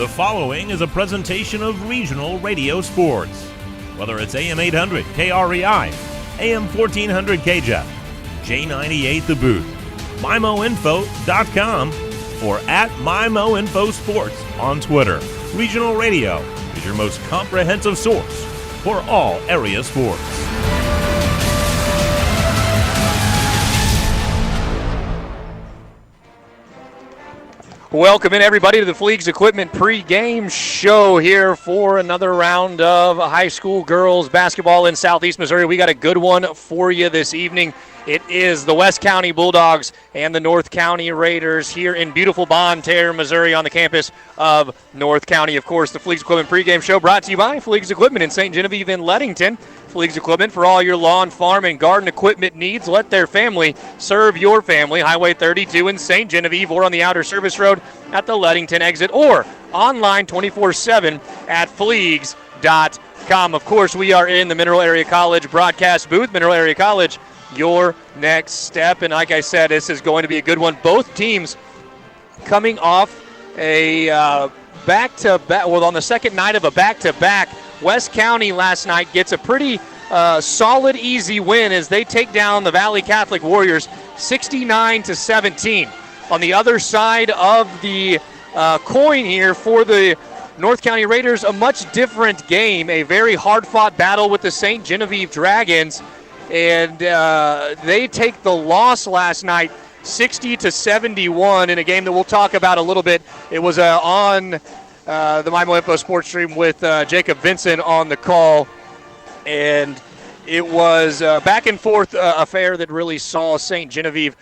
The following is a presentation of regional radio sports. Whether it's AM 800 KREI, AM 1400 KJEF, J98 The Booth, MyMoInfo.com, or at MyMoInfoSports on Twitter. Regional Radio is your most comprehensive source for all area sports. Welcome in, everybody, to the Fleegs Equipment pregame show here for another round of high school girls basketball in Southeast Missouri. We got a good one for you this evening. It is the West County Bulldogs and the North County Raiders here in beautiful Bonne Terre, Missouri, on the campus of North County. Of course, the Fleegs Equipment pregame show brought to you by Fleegs Equipment in St. Genevieve and Leadington. Fleegs Equipment for all your lawn, farm, and garden equipment needs. Let their family serve your family. Highway 32 in St. Genevieve or on the outer service road at the Leadington exit or online 24/7 at Fleegs.com. Of course, we are in the Mineral Area College broadcast booth. Mineral Area College, your next step. And like I said, this is going to be a good one. Both teams coming off a back-to-back, well, on the second night of a back-to-back. West County last night gets a pretty solid, easy win as they take down the Valley Catholic Warriors 69-17. On the other side of the coin here for the North County Raiders, a much different game, a very hard-fought battle with the St. Genevieve Dragons, and they take the loss last night 60-71 in a game that we'll talk about a little bit. It was on the MyMo Info Sports Stream with Jacob Vincent on the call, and it was a back and forth affair that really saw St. Genevieve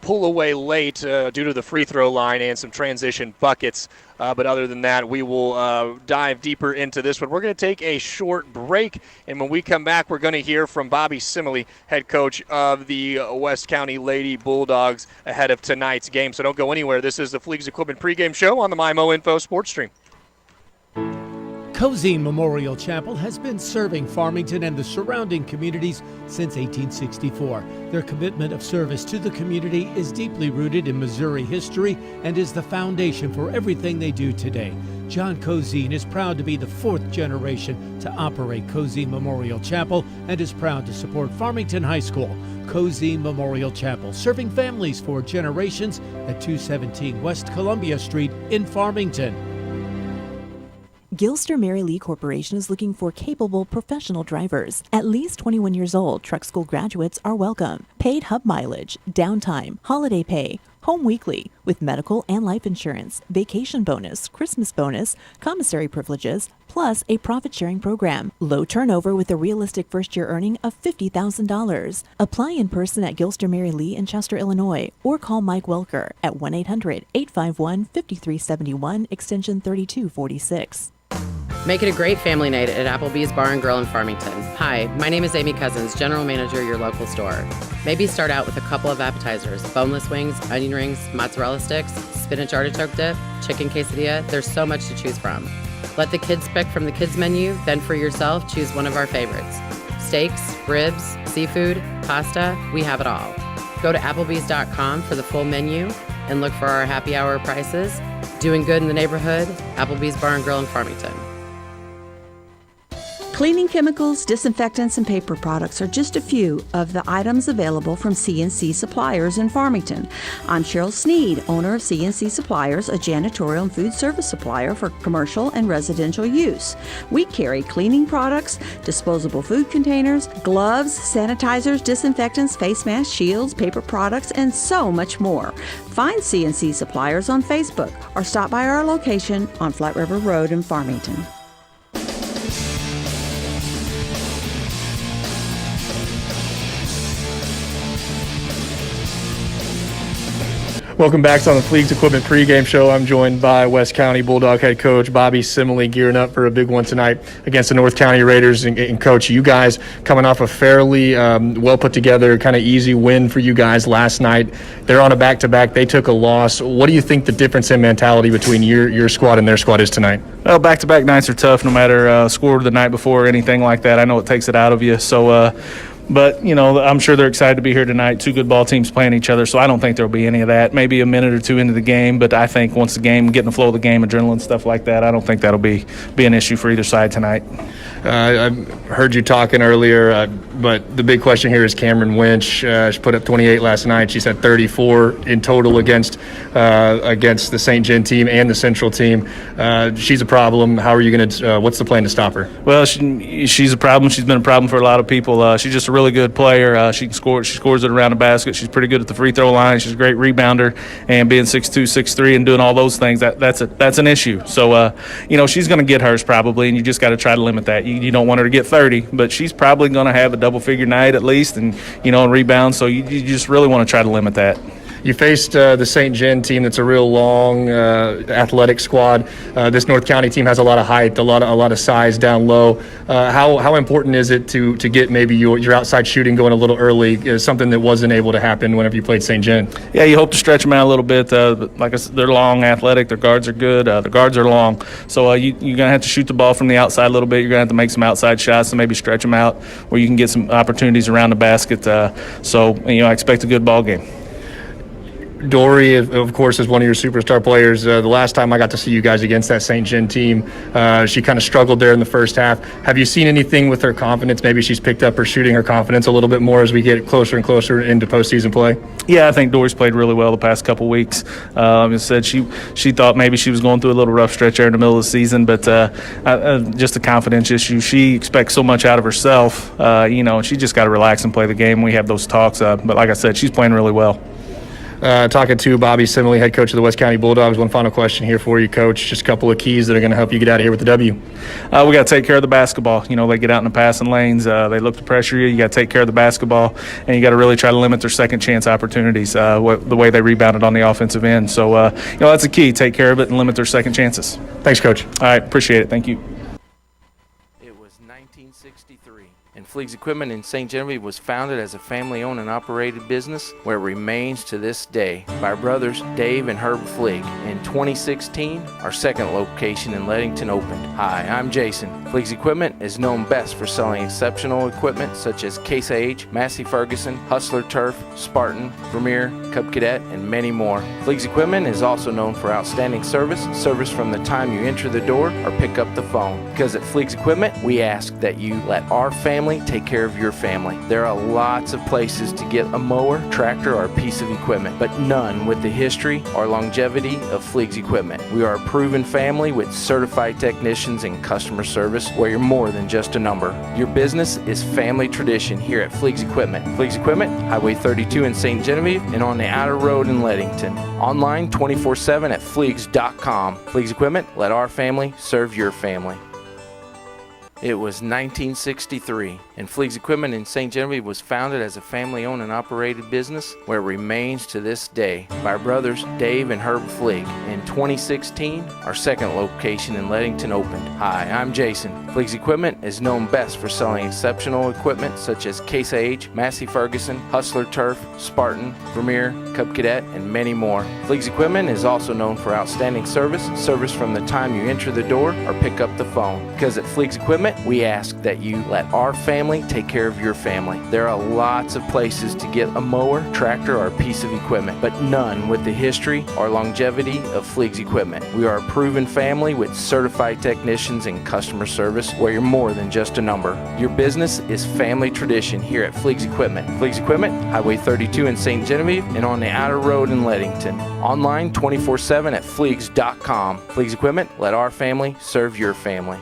pull away late due to the free throw line and some transition buckets. But other than that, we will dive deeper into this one. We're going to take a short break, and when we come back, we're going to hear from Bobby Simley, head coach of the West County Lady Bulldogs, ahead of tonight's game. So don't go anywhere. This is the Fleegs Equipment pregame show on the MyMo Info Sports Stream. Cozine Memorial Chapel has been serving Farmington and the surrounding communities since 1864. Their commitment of service to the community is deeply rooted in Missouri history and is the foundation for everything they do today. John Cozine is proud to be the fourth generation to operate Cozine Memorial Chapel and is proud to support Farmington High School. Cozine Memorial Chapel, serving families for generations at 217 West Columbia Street in Farmington. Gilster Mary Lee Corporation is looking for capable professional drivers. At least 21 years old, truck school graduates are welcome. Paid hub mileage, downtime, holiday pay, home weekly, with medical and life insurance, vacation bonus, Christmas bonus, commissary privileges, plus a profit-sharing program. Low turnover with a realistic first-year earning of $50,000. Apply in person at Gilster Mary Lee in Chester, Illinois, or call Mike Welker at 1-800-851-5371, extension 3246. Make it a great family night at Applebee's Bar & Grill in Farmington. Hi, my name is Amy Cousins, General Manager of your local store. Maybe start out with a couple of appetizers, boneless wings, onion rings, mozzarella sticks, spinach artichoke dip, chicken quesadilla. There's so much to choose from. Let the kids pick from the kids menu, then for yourself, choose one of our favorites. Steaks, ribs, seafood, pasta, we have it all. Go to Applebee's.com for the full menu and look for our happy hour prices. Doing good in the neighborhood, Applebee's Bar & Grill in Farmington. Cleaning chemicals, disinfectants, and paper products are just a few of the items available from C&C Suppliers in Farmington. I'm Cheryl Sneed, owner of C&C Suppliers, a janitorial and food service supplier for commercial and residential use. We carry cleaning products, disposable food containers, gloves, sanitizers, disinfectants, face masks, shields, paper products, and so much more. Find C&C Suppliers on Facebook or stop by our location on Flat River Road in Farmington. Welcome back to on the Fleegs Equipment pregame show. I'm joined by West County Bulldog head coach Bobby Simley, gearing up for a big one tonight against the North County Raiders. And Coach, you guys coming off a fairly well put together, kind of easy win for you guys last night. They're on a back-to-back. They took a loss. What do you think the difference in mentality between your squad and their squad is tonight? Well, back-to-back nights are tough, no matter score the night before or anything like that. I know it takes it out of you. So But, I'm sure they're excited to be here tonight. Two good ball teams playing each other, so I don't think there'll be any of that. Maybe a minute or two into the game, but I think once the game, getting the flow of the game, adrenaline, stuff like that, I don't think that'll be an issue for either side tonight. I heard you talking earlier, but the big question here is Cameron Winch. She put up 28 last night. She's had 34 in total against the St. John team and the Central team. She's a problem. How are you going to? What's the plan to stop her? Well, she's a problem. She's been a problem for a lot of people. She's just a really good player. She can score. She scores it around the basket. She's pretty good at the free throw line. She's a great rebounder, and being 6'2", 6'3", and doing all those things, that's an issue. So she's going to get hers probably, and you just got to try to limit that. You don't want her to get 30, but she's probably going to have a double-figure night at least, and rebounds. So you just really want to try to limit that. You faced the St. John team that's a real long, athletic squad. This North County team has a lot of height, a lot of size down low. How important is it to get maybe your outside shooting going a little early, something that wasn't able to happen whenever you played St. John? Yeah, you hope to stretch them out a little bit. But like I said, they're long, athletic. Their guards are good. The guards are long. So you're going to have to shoot the ball from the outside a little bit. You're going to have to make some outside shots and maybe stretch them out where you can get some opportunities around the basket. I expect a good ball game. Dory, of course, is one of your superstar players. The last time I got to see you guys against that St. John team, she kind of struggled there in the first half. Have you seen anything with her confidence? Maybe she's picked up her shooting, her confidence a little bit more as we get closer and closer into postseason play? Yeah, I think Dory's played really well the past couple weeks. Like I said, she thought maybe she was going through a little rough stretch there in the middle of the season, but just a confidence issue. She expects so much out of herself, and she just got to relax and play the game. We have those talks, but like I said, she's playing really well. Talking to Bobby Simley, head coach of the West County Bulldogs. One final question here for you, Coach. Just a couple of keys that are going to help you get out of here with the W. We got to take care of the basketball. They get out in the passing lanes. They look to pressure you. You got to take care of the basketball, and you got to really try to limit their second chance opportunities, the way they rebounded on the offensive end. So, that's a key. Take care of it and limit their second chances. Thanks, Coach. All right, appreciate it. Thank you. It was 1963. And Fleeg's Equipment in St. Genevieve was founded as a family-owned and operated business where it remains to this day by our brothers Dave and Herb Fleeg. In 2016, our second location in Leadington opened. Hi, I'm Jason. Fleeg's Equipment is known best for selling exceptional equipment such as Case IH, Massey Ferguson, Hustler Turf, Spartan, Vermeer, Cub Cadet, and many more. Fleeg's Equipment is also known for outstanding service from the time you enter the door or pick up the phone. Because at Fleeg's Equipment, we ask that you let our family take care of your family. There are lots of places to get a mower, tractor, or a piece of equipment, but none with the history or longevity of Fleeg's Equipment. We are a proven family with certified technicians and customer service where you're more than just a number. Your business is family tradition here at Fleeg's Equipment. Fleeg's Equipment, Highway 32 in St. Genevieve and on the outer road in Leadington. Online 24/7 at Fleegs.com. Fleeg's Equipment, let our family serve your family. It was 1963, and Fleeg's Equipment in St. Genevieve was founded as a family-owned and operated business where it remains to this day by our brothers Dave and Herb Fleeg. In 2016, our second location in Leadington opened. Hi, I'm Jason. Fleeg's Equipment is known best for selling exceptional equipment such as Case IH, Massey Ferguson, Hustler Turf, Spartan, Vermeer, Cub Cadet, and many more. Fleeg's Equipment is also known for outstanding service from the time you enter the door or pick up the phone. Because at Fleeg's Equipment, we ask that you let our family take care of your family. There are lots of places to get a mower, tractor, or a piece of equipment, but none with the history or longevity of Fleeg's Equipment. We are a proven family with certified technicians and customer service where you're more than just a number. Your business is family tradition here at Fleeg's Equipment. Fleeg's Equipment, Highway 32 in St. Genevieve and on the outer road in Leadington. Online 24/7 at Fleegs.com. Fleeg's Equipment, let our family serve your family.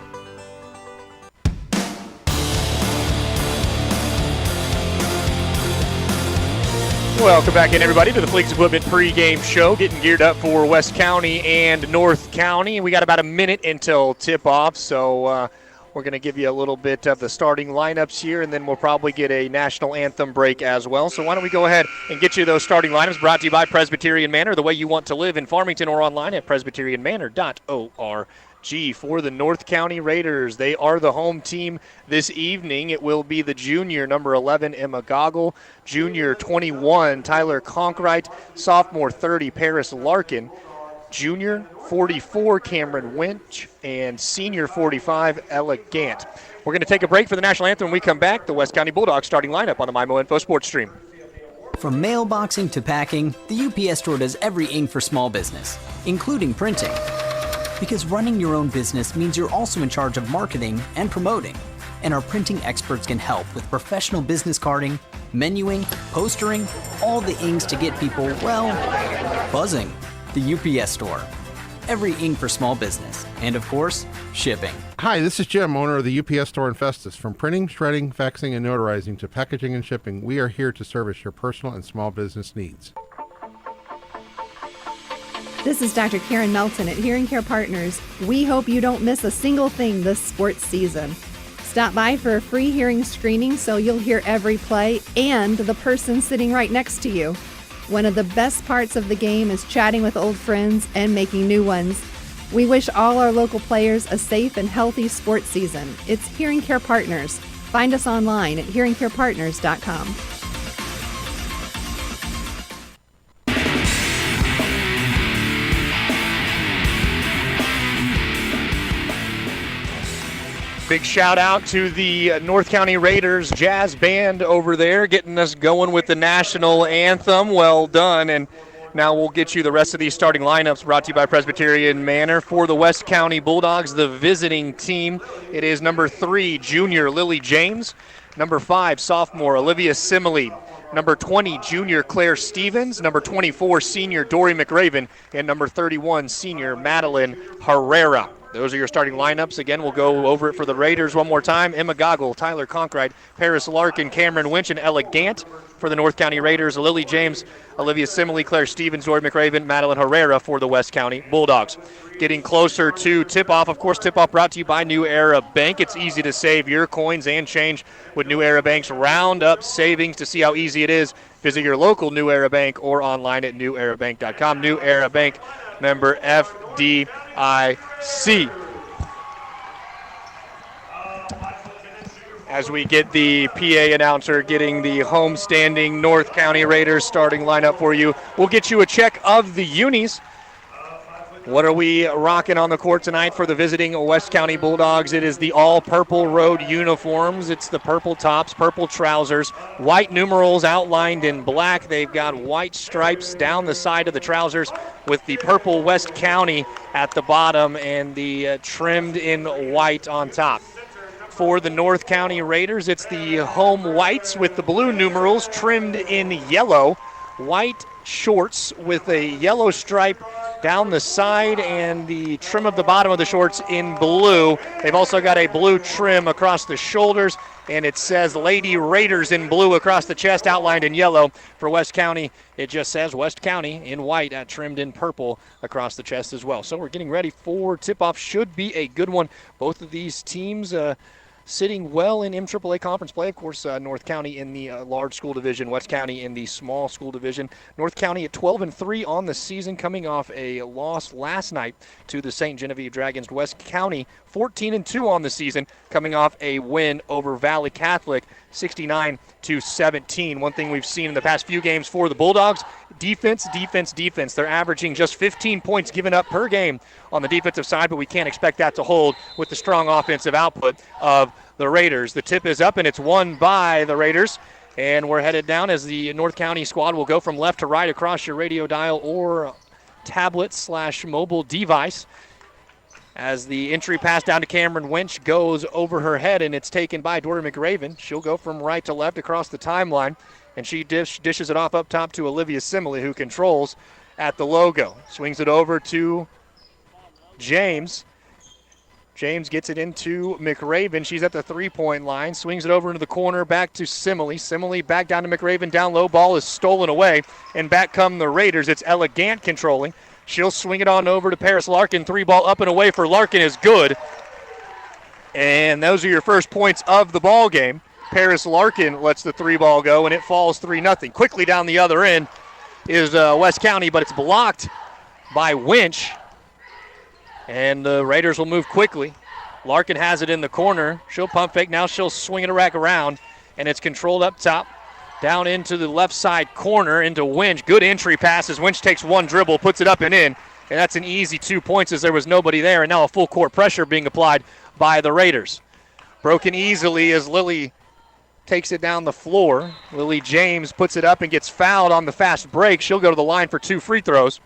Welcome back in, everybody, to the Fleeg's Equipment pregame show. Getting geared up for West County and North County. We got about a minute until tip-off, so we're going to give you a little bit of the starting lineups here, and then we'll probably get a national anthem break as well. So why don't we go ahead and get you those starting lineups, brought to you by Presbyterian Manor, the way you want to live in Farmington, or online at presbyterianmanor.org. For the North County Raiders, they are the home team this evening. It will be the junior, number 11, Emma Goggle, junior 21, Tyler Conkright, sophomore 30, Paris Larkin, junior 44, Cameron Winch, and senior 45, Ella Gant. We're going to take a break for the national anthem. When we come back, the West County Bulldogs starting lineup on the MyMo Info Sports Stream. From mailboxing to packing, the UPS Store does everything for small business, including printing. Because running your own business means you're also in charge of marketing and promoting. And our printing experts can help with professional business carding, menuing, postering, all the inks to get people, well, buzzing. The UPS Store. Every ink for small business. And of course, shipping. Hi, this is Jim, owner of the UPS Store in Festus. From printing, shredding, faxing, and notarizing to packaging and shipping, we are here to service your personal and small business needs. This is Dr. Karen Melton at Hearing Care Partners. We hope you don't miss a single thing this sports season. Stop by for a free hearing screening so you'll hear every play and the person sitting right next to you. One of the best parts of the game is chatting with old friends and making new ones. We wish all our local players a safe and healthy sports season. It's Hearing Care Partners. Find us online at hearingcarepartners.com. Big shout out to the North County Raiders Jazz Band over there, getting us going with the national anthem. Well done. And now we'll get you the rest of these starting lineups brought to you by Presbyterian Manor. For the West County Bulldogs, the visiting team, it is number 3, junior Lily James. Number 5, sophomore Olivia Simley. Number 20, junior Claire Stevens. Number 24, senior Dory McRaven. And number 31, senior Madeline Herrera. Those are your starting lineups. Again, we'll go over it for the Raiders one more time. Emma Goggle, Tyler Conkride, Paris Larkin, Cameron Winch, and Ella Gant. For the North County Raiders, Lily James, Olivia Simley, Claire Stevens, Dory McRaven, Madeline Herrera for the West County Bulldogs. Getting closer to tip-off. Of course, tip-off brought to you by New Era Bank. It's easy to save your coins and change with New Era Bank's Roundup Savings. To see how easy it is, visit your local New Era Bank or online at newerabank.com. New Era Bank, member FDIC. As we get the PA announcer getting the homestanding North County Raiders starting lineup for you, we'll get you a check of the unis. What are we rocking on the court tonight for the visiting West County Bulldogs? It is the all-purple road uniforms. It's the purple tops, purple trousers, white numerals outlined in black. They've got white stripes down the side of the trousers with the purple West County at the bottom and the trimmed in white on top. For the North County Raiders, it's the home whites with the blue numerals trimmed in yellow. White shorts with a yellow stripe down the side and the trim of the bottom of the shorts in blue. They've also got a blue trim across the shoulders, and it says Lady Raiders in blue across the chest, outlined in yellow. For West County, it just says West County in white, trimmed in purple across the chest as well. So we're getting ready for tip-off. Should be a good one. Both of these teams sitting well in MAAA conference play. Of course, North County in the large school division, West County in the small school division. North County at 12-3 on the season, coming off a loss last night to the St. Genevieve Dragons. West County 14-2 on the season, coming off a win over Valley Catholic, 69-17. One thing we've seen in the past few games for the Bulldogs, defense. They're averaging just 15 points given up per game on the defensive side, but we can't expect that to hold with the strong offensive output of the Raiders. The tip is up, and it's won by the Raiders. And we're headed down as the North County squad will go from left to right across your radio dial or tablet/mobile device. As the entry pass down to Cameron Winch goes over her head, and it's taken by Dory McRaven. She'll go from right to left across the timeline, and she dishes it off up top to Olivia Simley, who controls at the logo. Swings it over to James. James gets it into McRaven. She's at the three-point line. Swings it over into the corner, back to Simley. Simley back down to McRaven. Down low, ball is stolen away, and back come the Raiders. It's Ella Gant controlling. She'll swing it on over to Paris Larkin. 3-ball up and away for Larkin is good. And those are your first points of the ball game. Paris Larkin lets the 3-ball go, and it falls 3-0. Quickly down the other end is West County, but it's blocked by Winch. And the Raiders will move quickly. Larkin has it in the corner. She'll pump fake. Now she'll swing it back around, and it's controlled up top. Down into the left side corner into Winch. Good entry passes. Winch takes one dribble, puts it up and in. And that's an easy 2 points as there was nobody there, and now a full court pressure being applied by the Raiders. Broken easily as Lily takes it down the floor. Lily James puts it up and gets fouled on the fast break. She'll go to the line for 2 free throws.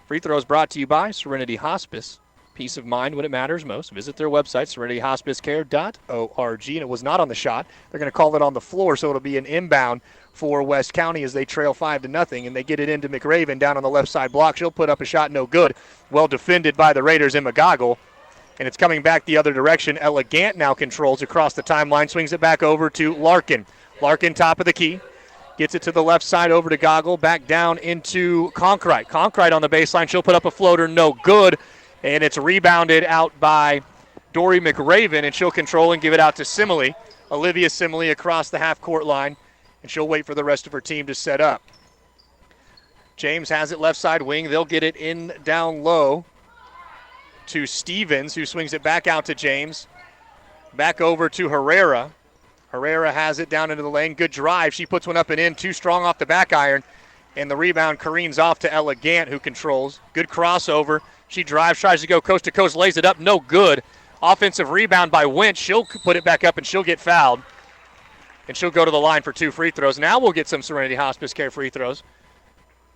Free throws brought to you by Serenity Hospice. Peace of mind when it matters most. Visit their website, serenityhospicecare.org. And it was not on the shot. They're going to call it on the floor, so it'll be an inbound for West County as they trail 5-0, and they get it into McRaven down on the left side block. She'll put up a shot, no good. Well defended by the Raiders in McGoggle. And it's coming back the other direction. Ella Gant now controls across the timeline, swings it back over to Larkin. Larkin, top of the key. Gets it to the left side over to Goggle, back down into Conkrite. Conkrite on the baseline. She'll put up a floater, no good. And it's rebounded out by Dory McRaven, and she'll control and give it out to Simley. Olivia Simley across the half-court line, and she'll wait for the rest of her team to set up. James has it left side wing. They'll get it in down low to Stevens, who swings it back out to James. Back over to Herrera. Herrera has it down into the lane. Good drive. She puts one up and in. Too strong off the back iron. And the rebound careens off to Ella Gant, who controls. Good crossover. She drives, tries to go coast to coast, lays it up. No good. Offensive rebound by Winch. She'll put it back up, and she'll get fouled. And she'll go to the line for 2 free throws. Now we'll get some Serenity Hospice Care free throws.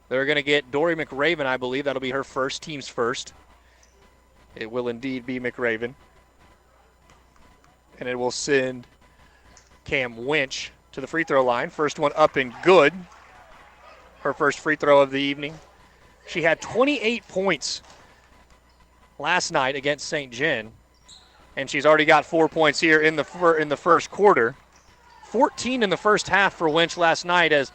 They're going to get Dory McRaven, I believe. That'll be her first, team's first. It will indeed be McRaven. And it will send Cam Winch to the free throw line. First one up and good. Her first free throw of the evening. She had 28 points last night against St. John, and she's already got 4 points here in the first quarter. 14 in the first half for Winch last night as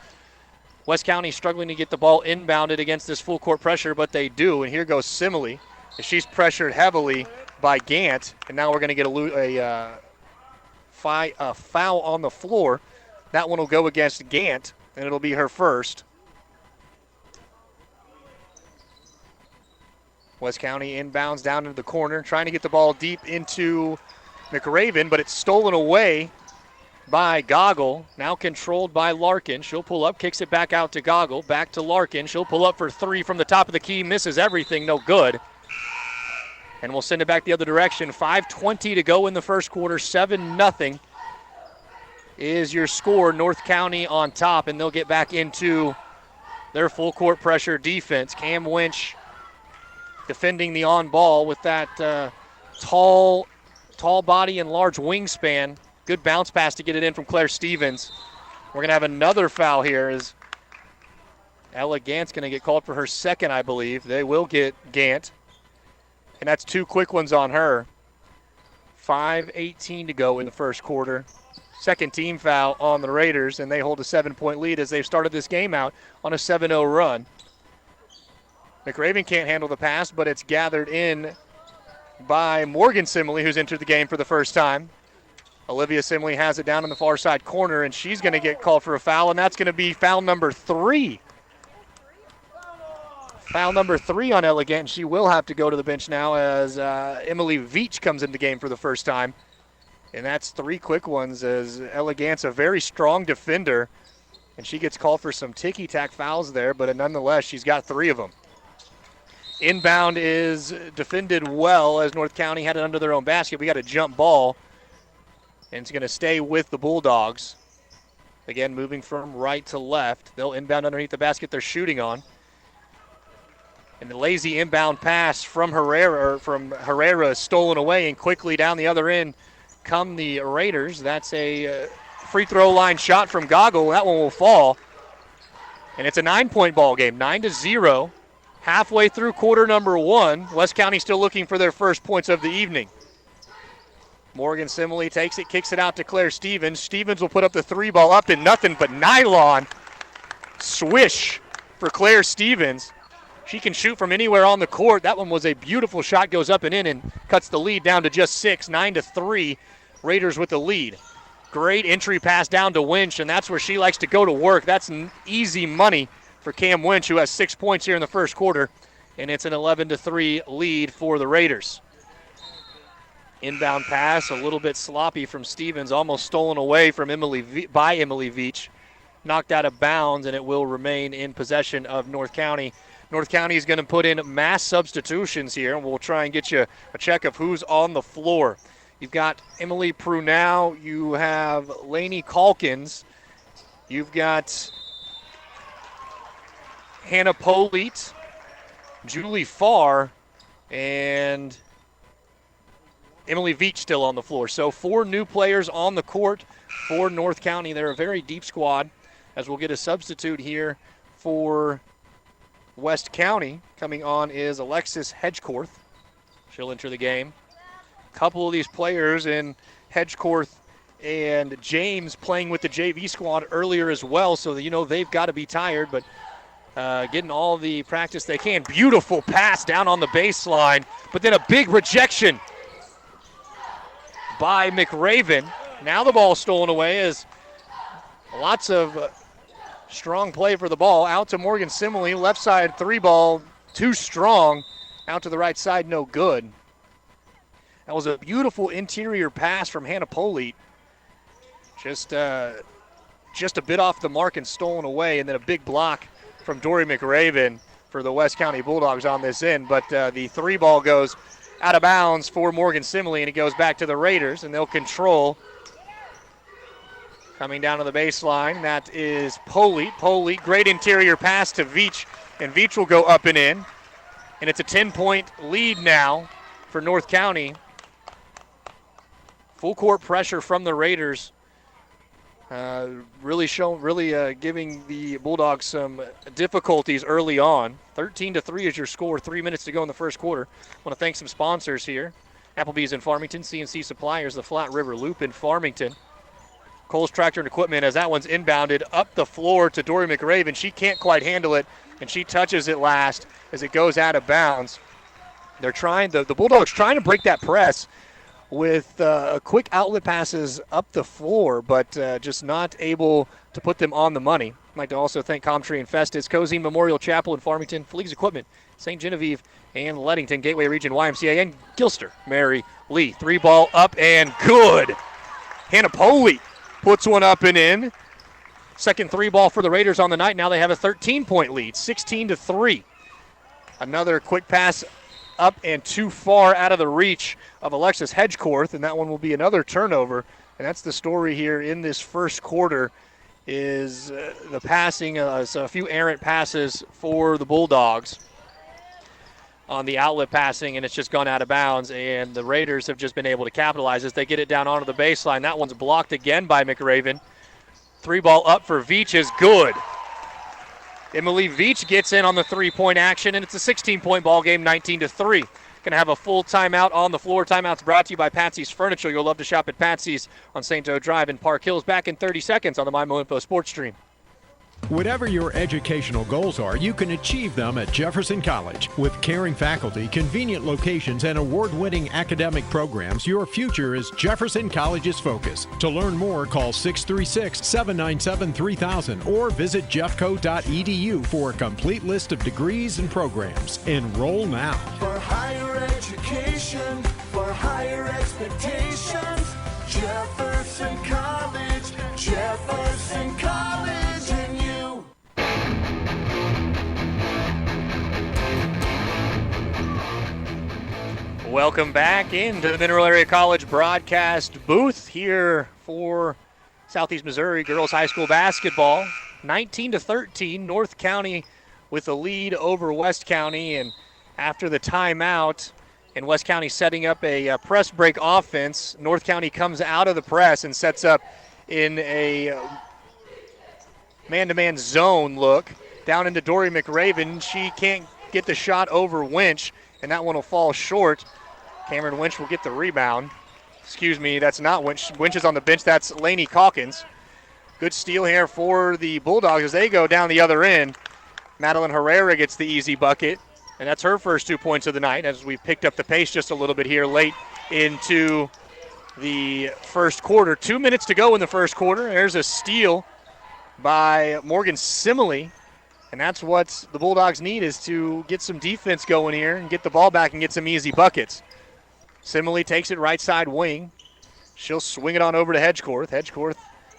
West County struggling to get the ball inbounded against this full court pressure, but they do. And here goes Simley. She's pressured heavily by Gant, and now we're going to get a foul on the floor. That one will go against Gant, and it'll be her first. West County inbounds down into the corner, trying to get the ball deep into McRaven, but it's stolen away by Goggle, now controlled by Larkin. She'll pull up, kicks it back out to Goggle, back to Larkin. She'll pull up for 3 from the top of the key, misses everything, no good. And we'll send it back the other direction. 5:20 to go in the first quarter, 7-0 is your score. North County on top, and they'll get back into their full court pressure defense. Cam Winch defending the on ball with that tall body and large wingspan. Good bounce pass to get it in from Claire Stevens. We're going to have another foul here as Ella Gant's going to get called for her second, I believe. They will get Gant. And that's 2 quick ones on her. 5:18 to go in the first quarter. Second team foul on the Raiders, and they hold a 7-point lead as they've started this game out on a 7-0 run. McRaven can't handle the pass, but it's gathered in by Morgan Simley, who's entered the game for the first time. Olivia Simley has it down in the far side corner, and she's going to get called for a foul, and that's going to be foul number 3. Foul number 3 on Ella Gant. She will have to go to the bench now as Emily Veach comes into the game for the first time. And that's 3 quick ones as Ella Gant's a very strong defender, and she gets called for some ticky-tack fouls there, but nonetheless, she's got 3 of them. Inbound is defended well as North County had it under their own basket. We got a jump ball, and it's going to stay with the Bulldogs. Again, moving from right to left. They'll inbound underneath the basket they're shooting on. And the lazy inbound pass from Herrera is stolen away, and quickly down the other end come the Raiders. That's a free throw line shot from Goggle. That one will fall. And it's a 9-point ball game, 9-0. Halfway through quarter number 1. West County still looking for their first points of the evening. Morgan Simley takes it, kicks it out to Claire Stevens. Stevens will put up the 3 ball up and nothing but nylon. Swish for Claire Stevens. She can shoot from anywhere on the court. That one was a beautiful shot, goes up and in and cuts the lead down to just 6, 9-3. Raiders with the lead. Great entry pass down to Winch, and that's where she likes to go to work. That's easy money for Cam Winch, who has 6 points here in the first quarter, and it's an 11-3 lead for the Raiders. Inbound pass, a little bit sloppy from Stevens, almost stolen away from Emily Veach. Knocked out of bounds, and it will remain in possession of North County. North County is going to put in mass substitutions here, and we'll try and get you a check of who's on the floor. You've got Emily Prunow. You have Lainey Calkins. You've got Hannah Polite, Julie Farr, and Emily Veach still on the floor. So 4 new players on the court for North County. They're a very deep squad, as we'll get a substitute here for West County. Coming on is Alexis Hedgecorth. She'll enter the game. A couple of these players in Hedgecorth and James playing with the JV squad earlier as well, so they've got to be tired, but getting all the practice they can. Beautiful pass down on the baseline, but then a big rejection by McRaven. Now the ball stolen away as lots of strong play for the ball. Out to Morgan Simley, left side 3-ball, too strong. Out to the right side, no good. That was a beautiful interior pass from Hannah Polite. Just a bit off the mark and stolen away, and then a big block from Dory McRaven for the West County Bulldogs on this end. But the 3-ball goes out of bounds for Morgan Simley, and it goes back to the Raiders, and they'll control. Coming down to the baseline, that is Polite. Polite, great interior pass to Veach, and Veach will go up and in. And it's a 10-point lead now for North County. Full court pressure from the Raiders. Really giving the Bulldogs some difficulties early on. 13-3 is your score. 3 minutes to go in the first quarter. I want to thank some sponsors here. Applebee's in Farmington, CNC Suppliers, the Flat River Loop in Farmington. Coles Tractor and Equipment, as that one's inbounded up the floor to Dory McRaven. She can't quite handle it, and she touches it last as it goes out of bounds. They're trying, the Bulldogs trying to break that press with quick outlet passes up the floor, but just not able to put them on the money. I'd like to also thank Comtree and Festus, Cozy Memorial Chapel in Farmington, Fleegs Equipment, St. Genevieve and Leadington, Gateway Region YMCA, and Gilster Mary Lee. 3-ball up and good. Hannah Polite puts one up and in. Second 3-ball for the Raiders on the night. Now they have a 13-point lead, 16-3. Another quick pass up and too far out of the reach of Alexis Hedgecorth, and that one will be another turnover. And that's the story here in this first quarter is the passing, a few errant passes for the Bulldogs on the outlet passing, and it's just gone out of bounds, and the Raiders have just been able to capitalize as they get it down onto the baseline. That one's blocked again by McRaven. 3-ball up for Veach is good. Emily Veach gets in on the 3-point action, and it's a 16-point ball game, 19-3. Going to have a full timeout on the floor. Timeout's brought to you by Patsy's Furniture. You'll love to shop at Patsy's on St. Joe Drive in Park Hills. Back in 30 seconds on the MyMo Info Sports Stream. Whatever your educational goals are, you can achieve them at Jefferson College. With caring faculty, convenient locations, and award-winning academic programs, your future is Jefferson College's focus. To learn more, call 636-797-3000 or visit jeffco.edu for a complete list of degrees and programs. Enroll now. For higher education, for higher expectations, Jefferson College, Jefferson College. Welcome back into the Mineral Area College broadcast booth here for Southeast Missouri Girls High School basketball. 19-13, North County with a lead over West County, and after the timeout and West County setting up a press break offense, North County comes out of the press and sets up in a man-to-man zone look down into Dory McRaven. She can't get the shot over Winch, and that one will fall short. Cameron Winch will get the rebound. Excuse me, that's not Winch. Winch is on the bench. That's Lainey Calkins. Good steal here for the Bulldogs as they go down the other end. Madeline Herrera gets the easy bucket, and that's her first 2 points of the night as we picked up the pace just a little bit here late into the first quarter. 2 minutes to go in the first quarter. There's a steal by Morgan Simley, and that's what the Bulldogs need, is to get some defense going here and get the ball back and get some easy buckets. Simley takes it right side wing. She'll swing it on over to Hedgecorth. Hedgecorth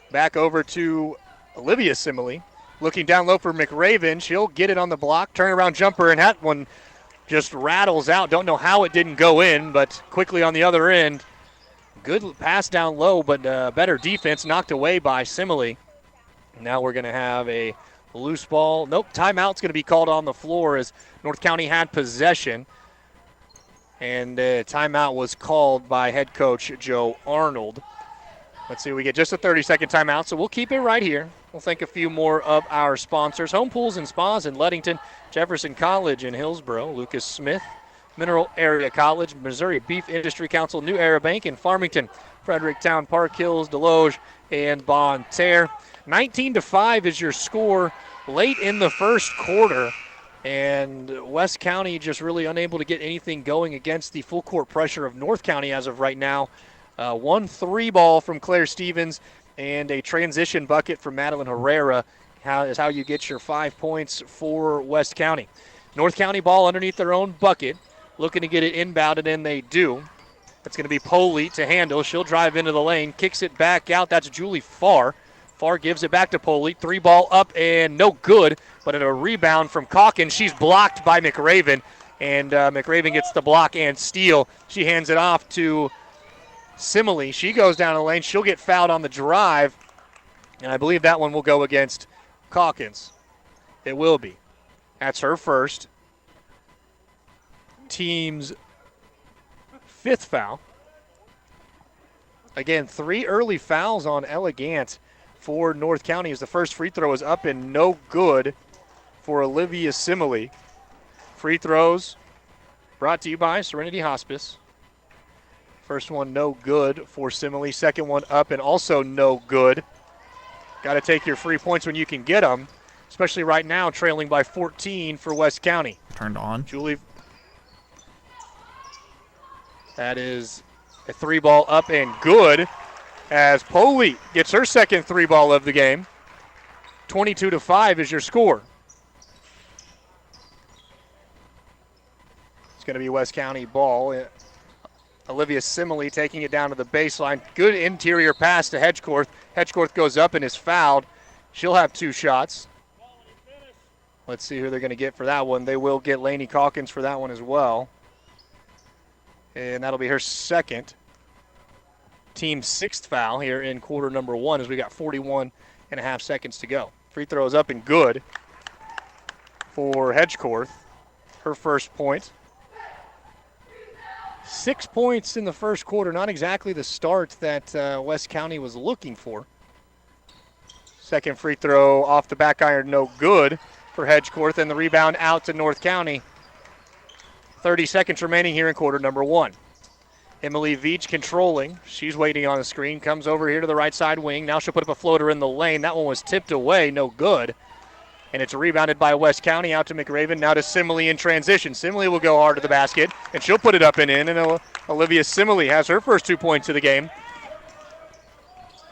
back over to Olivia Simley. Looking down low for McRaven. She'll get it on the block. Turnaround jumper, and that one just rattles out. Don't know how it didn't go in, but quickly on the other end. Good pass down low, but better defense knocked away by Simley. Now we're going to have a loose ball. Nope, timeout's going to be called on the floor as North County had possession. And timeout was called by head coach Joe Arnold. Let's see, we get just a 30-second timeout, so we'll keep it right here. We'll thank a few more of our sponsors. Home Pools and Spas in Leadington, Jefferson College in Hillsboro, Lucas Smith, Mineral Area College, Missouri Beef Industry Council, New Era Bank in Farmington, Fredericktown, Park Hills, Deloge, and Bonne Terre. 19-5 is your score late in the first quarter, and West County just really unable to get anything going against the full court pressure of North County as of right now. 1-3 ball from Claire Stevens and a transition bucket from Madeline Herrera is how you get your 5 points for West County. North County ball underneath their own bucket, looking to get it inbounded, and they do. That's going to be Polite to handle. She'll drive into the lane, kicks it back out. That's Julie Farr. Farr gives it back to Polite. 3 ball up and no good, but at a rebound from Calkins. She's blocked by McRaven, and McRaven gets the block and steal. She hands it off to Simley. She goes down the lane. She'll get fouled on the drive, and I believe that one will go against Calkins. It will be. That's her first. Team's 5th foul. Again, 3 early fouls on Elegant for North County as the first free throw is up and no good for Olivia Simley. Free throws brought to you by Serenity Hospice. First one no good for Simley. Second one up and also no good. Got to take your free points when you can get them, especially right now trailing by 14 for West County. Turned on. Julie. That is a 3 ball up and good as Polite gets her second 3 ball of the game. 22-5 is your score. It's going to be West County ball. Olivia Simley taking it down to the baseline. Good interior pass to Hedgecorth. Hedgecorth goes up and is fouled. She'll have 2 shots. Let's see who they're going to get for that one. They will get Lainey Calkins for that one as well. And that'll be her second. Team 6th foul here in quarter number 1 as we got 41.5 seconds to go. Free throw is up and good for Hedgecorth. Her first point. 6 points in the first quarter, not exactly the start that West County was looking for. Second free throw off the back iron, no good for Hedgecorth, and the rebound out to North County. 30 seconds remaining here in quarter number 1. Emily Veach controlling. She's waiting on the screen, comes over here to the right side wing. Now she'll put up a floater in the lane. That one was tipped away, no good. And it's rebounded by West County out to McRaven. Now to Simley in transition. Simley will go hard to the basket, and she'll put it up and in. And Olivia Simley has her first 2 points of the game.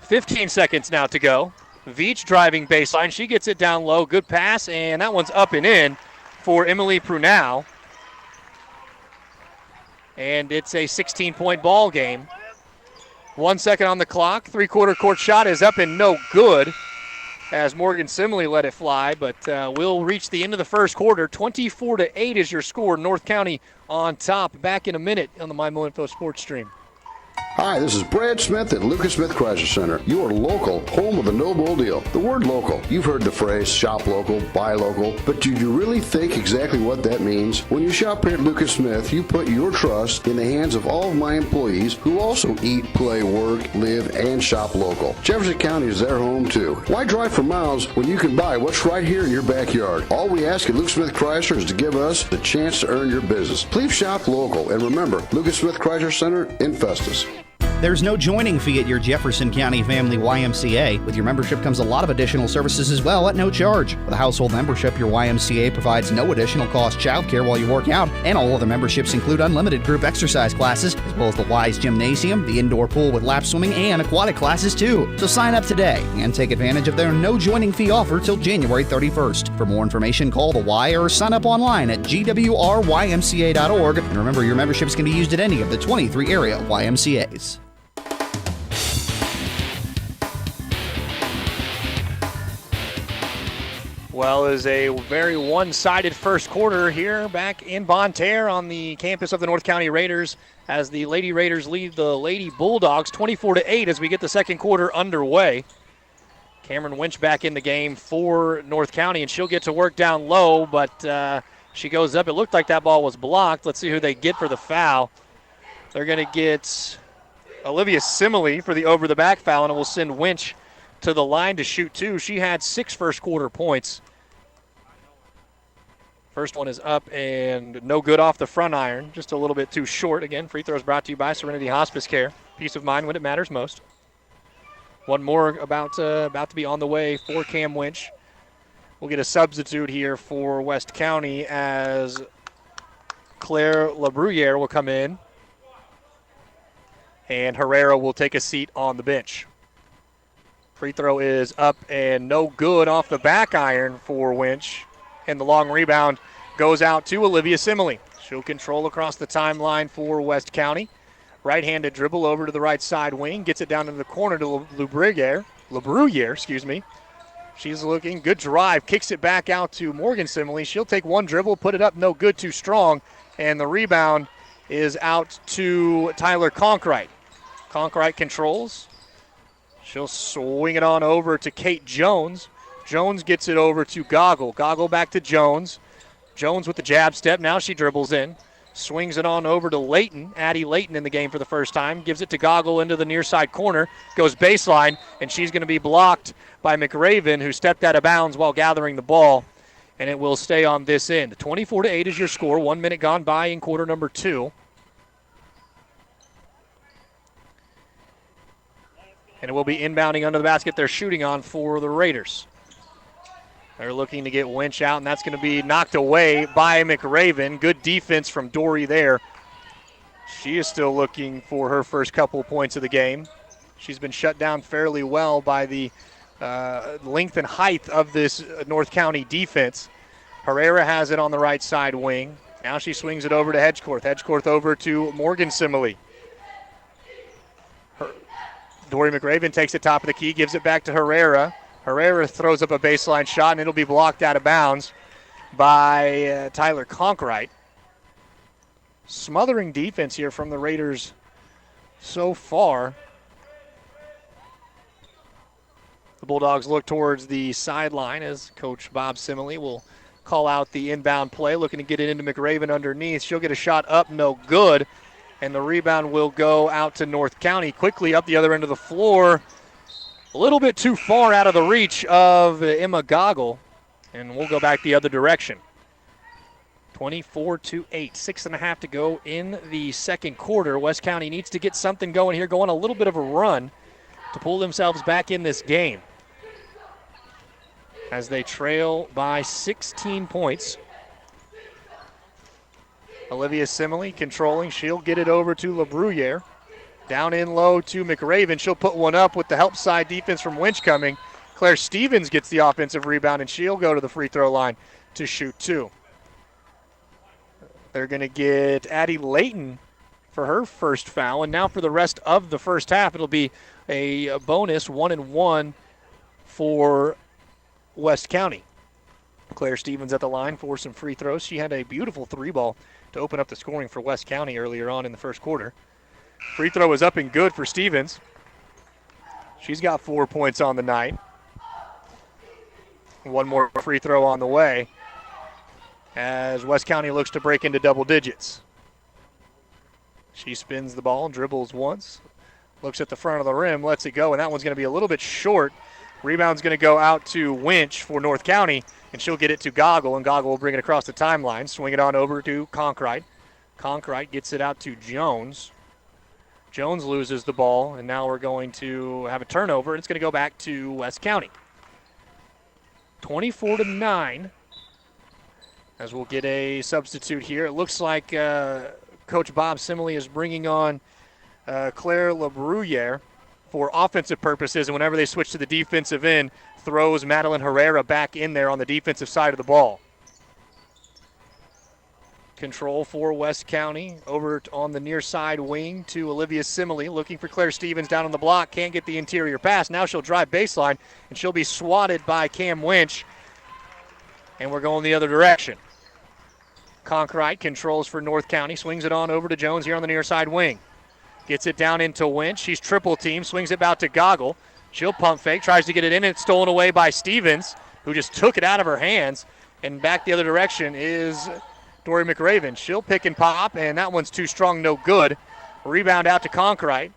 15 seconds now to go. Veach driving baseline. She gets it down low. Good pass, and that one's up and in for Emily Prunell. And it's a 16-point ball game. 1 second on the clock. 3/4 court shot is up and no good as Morgan Simley let it fly, but we'll reach the end of the first quarter. 24-8 is your score. North County on top. Back in a minute on the MyMo Info Sports Stream. Hi, this is Brad Smith at Lucas Smith Chrysler Center, your local home of the no bull deal. The word local, you've heard the phrase shop local, buy local, but do you really think exactly what that means? When you shop here at Lucas Smith, you put your trust in the hands of all of my employees who also eat, play, work, live, and shop local. Jefferson County is their home too. Why drive for miles when you can buy what's right here in your backyard? All we ask at Lucas Smith Chrysler is to give us the chance to earn your business. Please shop local, and remember, Lucas Smith Chrysler Center in Festus. There's no joining fee at your Jefferson County Family YMCA. With your membership comes a lot of additional services as well at no charge. With a household membership, your YMCA provides no additional cost childcare while you work out, and all other memberships include unlimited group exercise classes, as well as the Wise Gymnasium, the indoor pool with lap swimming, and aquatic classes too. So sign up today and take advantage of their no joining fee offer till January 31st. For more information, call the Y or sign up online at gwrymca.org. And remember, your memberships can be used at any of the 23 area YMCAs. Well, is a very one-sided first quarter here back in Bonne Terre on the campus of the North County Raiders as the Lady Raiders lead the Lady Bulldogs 24-8 as we get the second quarter underway. Cameron Winch back in the game for North County, and she'll get to work down low, but she goes up. It looked like that ball was blocked. Let's see who they get for the foul. They're going to get Olivia Simley for the over-the-back foul, and it will send Winch to the line to shoot two. She had 6 first quarter points. First one is up and no good off the front iron. Just a little bit too short. Again, free throws brought to you by Serenity Hospice Care. Peace of mind when it matters most. One more about to be on the way for Cam Winch. We'll get a substitute here for West County as Claire LaBruyere will come in. And Herrera will take a seat on the bench. Free throw is up and no good off the back iron for Winch. And the long rebound goes out to Olivia Simley. She'll control across the timeline for West County. Right-handed dribble over to the right side wing. Gets it down into the corner to LaBruyere. She's looking. Good drive. Kicks it back out to Morgan Simley. She'll take one dribble, put it up, no good, too strong. And the rebound is out to Tyler Conkright. Conkright controls. She'll swing it on over to Kate Jones. Jones gets it over to Goggle. Goggle back to Jones. Jones with the jab step. Now she dribbles in. Swings it on over to Layton. Addie Layton in the game for the first time. Gives it to Goggle into the near side corner. Goes baseline, and she's going to be blocked by McRaven, who stepped out of bounds while gathering the ball. And it will stay on this end. 24-8 is your score. 1 minute gone by in quarter number 2. And it will be inbounding under the basket they're shooting on for the Raiders. They're looking to get Winch out, and that's going to be knocked away by McRaven. Good defense from Dory there. She is still looking for her first couple points of the game. She's been shut down fairly well by the length and height of this North County defense. Herrera has it on the right side wing. Now she swings it over to Hedgecorth. Hedgecorth over to Morgan Simley. Dory McRaven takes it top of the key, gives it back to Herrera. Herrera throws up a baseline shot, and it'll be blocked out of bounds by Tyler Conkright. Smothering defense here from the Raiders so far. The Bulldogs look towards the sideline as Coach Bob Simley will call out the inbound play, looking to get it into McRaven underneath. She'll get a shot up, no good. And the rebound will go out to North County. Quickly up the other end of the floor. A little bit too far out of the reach of Emma Goggle. And we'll go back the other direction. 24-8. 6.5 to go in the second quarter. West County needs to get something going here, going a little bit of a run to pull themselves back in this game. As they trail by 16 points. Olivia Simley controlling. She'll get it over to LaBruyere. Down in low to McRaven. She'll put one up with the help side defense from Winch coming. Claire Stevens gets the offensive rebound, and she'll go to the free throw line to shoot two. They're going to get Addie Layton for her first foul, and now for the rest of the first half, it'll be a bonus 1-1 for West County. Claire Stevens at the line for some free throws. She had a beautiful three ball to open up the scoring for West County earlier on in the first quarter. Free throw is up and good for Stevens. She's got 4 points on the night. One more free throw on the way as West County looks to break into double digits. She spins the ball, dribbles once, looks at the front of the rim, lets it go, and that one's going to be a little bit short. Rebound's going to go out to Winch for North County, and she'll get it to Goggle, and Goggle will bring it across the timeline, swing it on over to Conkright. Conkright gets it out to Jones. Jones loses the ball, and now we're going to have a turnover, and it's going to go back to West County. 24-9, as we'll get a substitute here. It looks like Coach Bob Simley is bringing on Claire LaBruyere for offensive purposes, and whenever they switch to the defensive end, throws Madeline Herrera back in there on the defensive side of the ball. Control for West County over on the near side wing to Olivia Simley, looking for Claire Stevens down on the block, can't get the interior pass. Now she'll drive baseline, and she'll be swatted by Cam Winch. And we're going the other direction. Conkright controls for North County, swings it on over to Jones here on the near side wing. Gets it down into Winch. She's triple team, swings it out to Goggle. She'll pump fake, tries to get it in. It's stolen away by Stevens, who just took it out of her hands. And back the other direction is Dory McRaven. She'll pick and pop, and that one's too strong, no good. Rebound out to Conkright.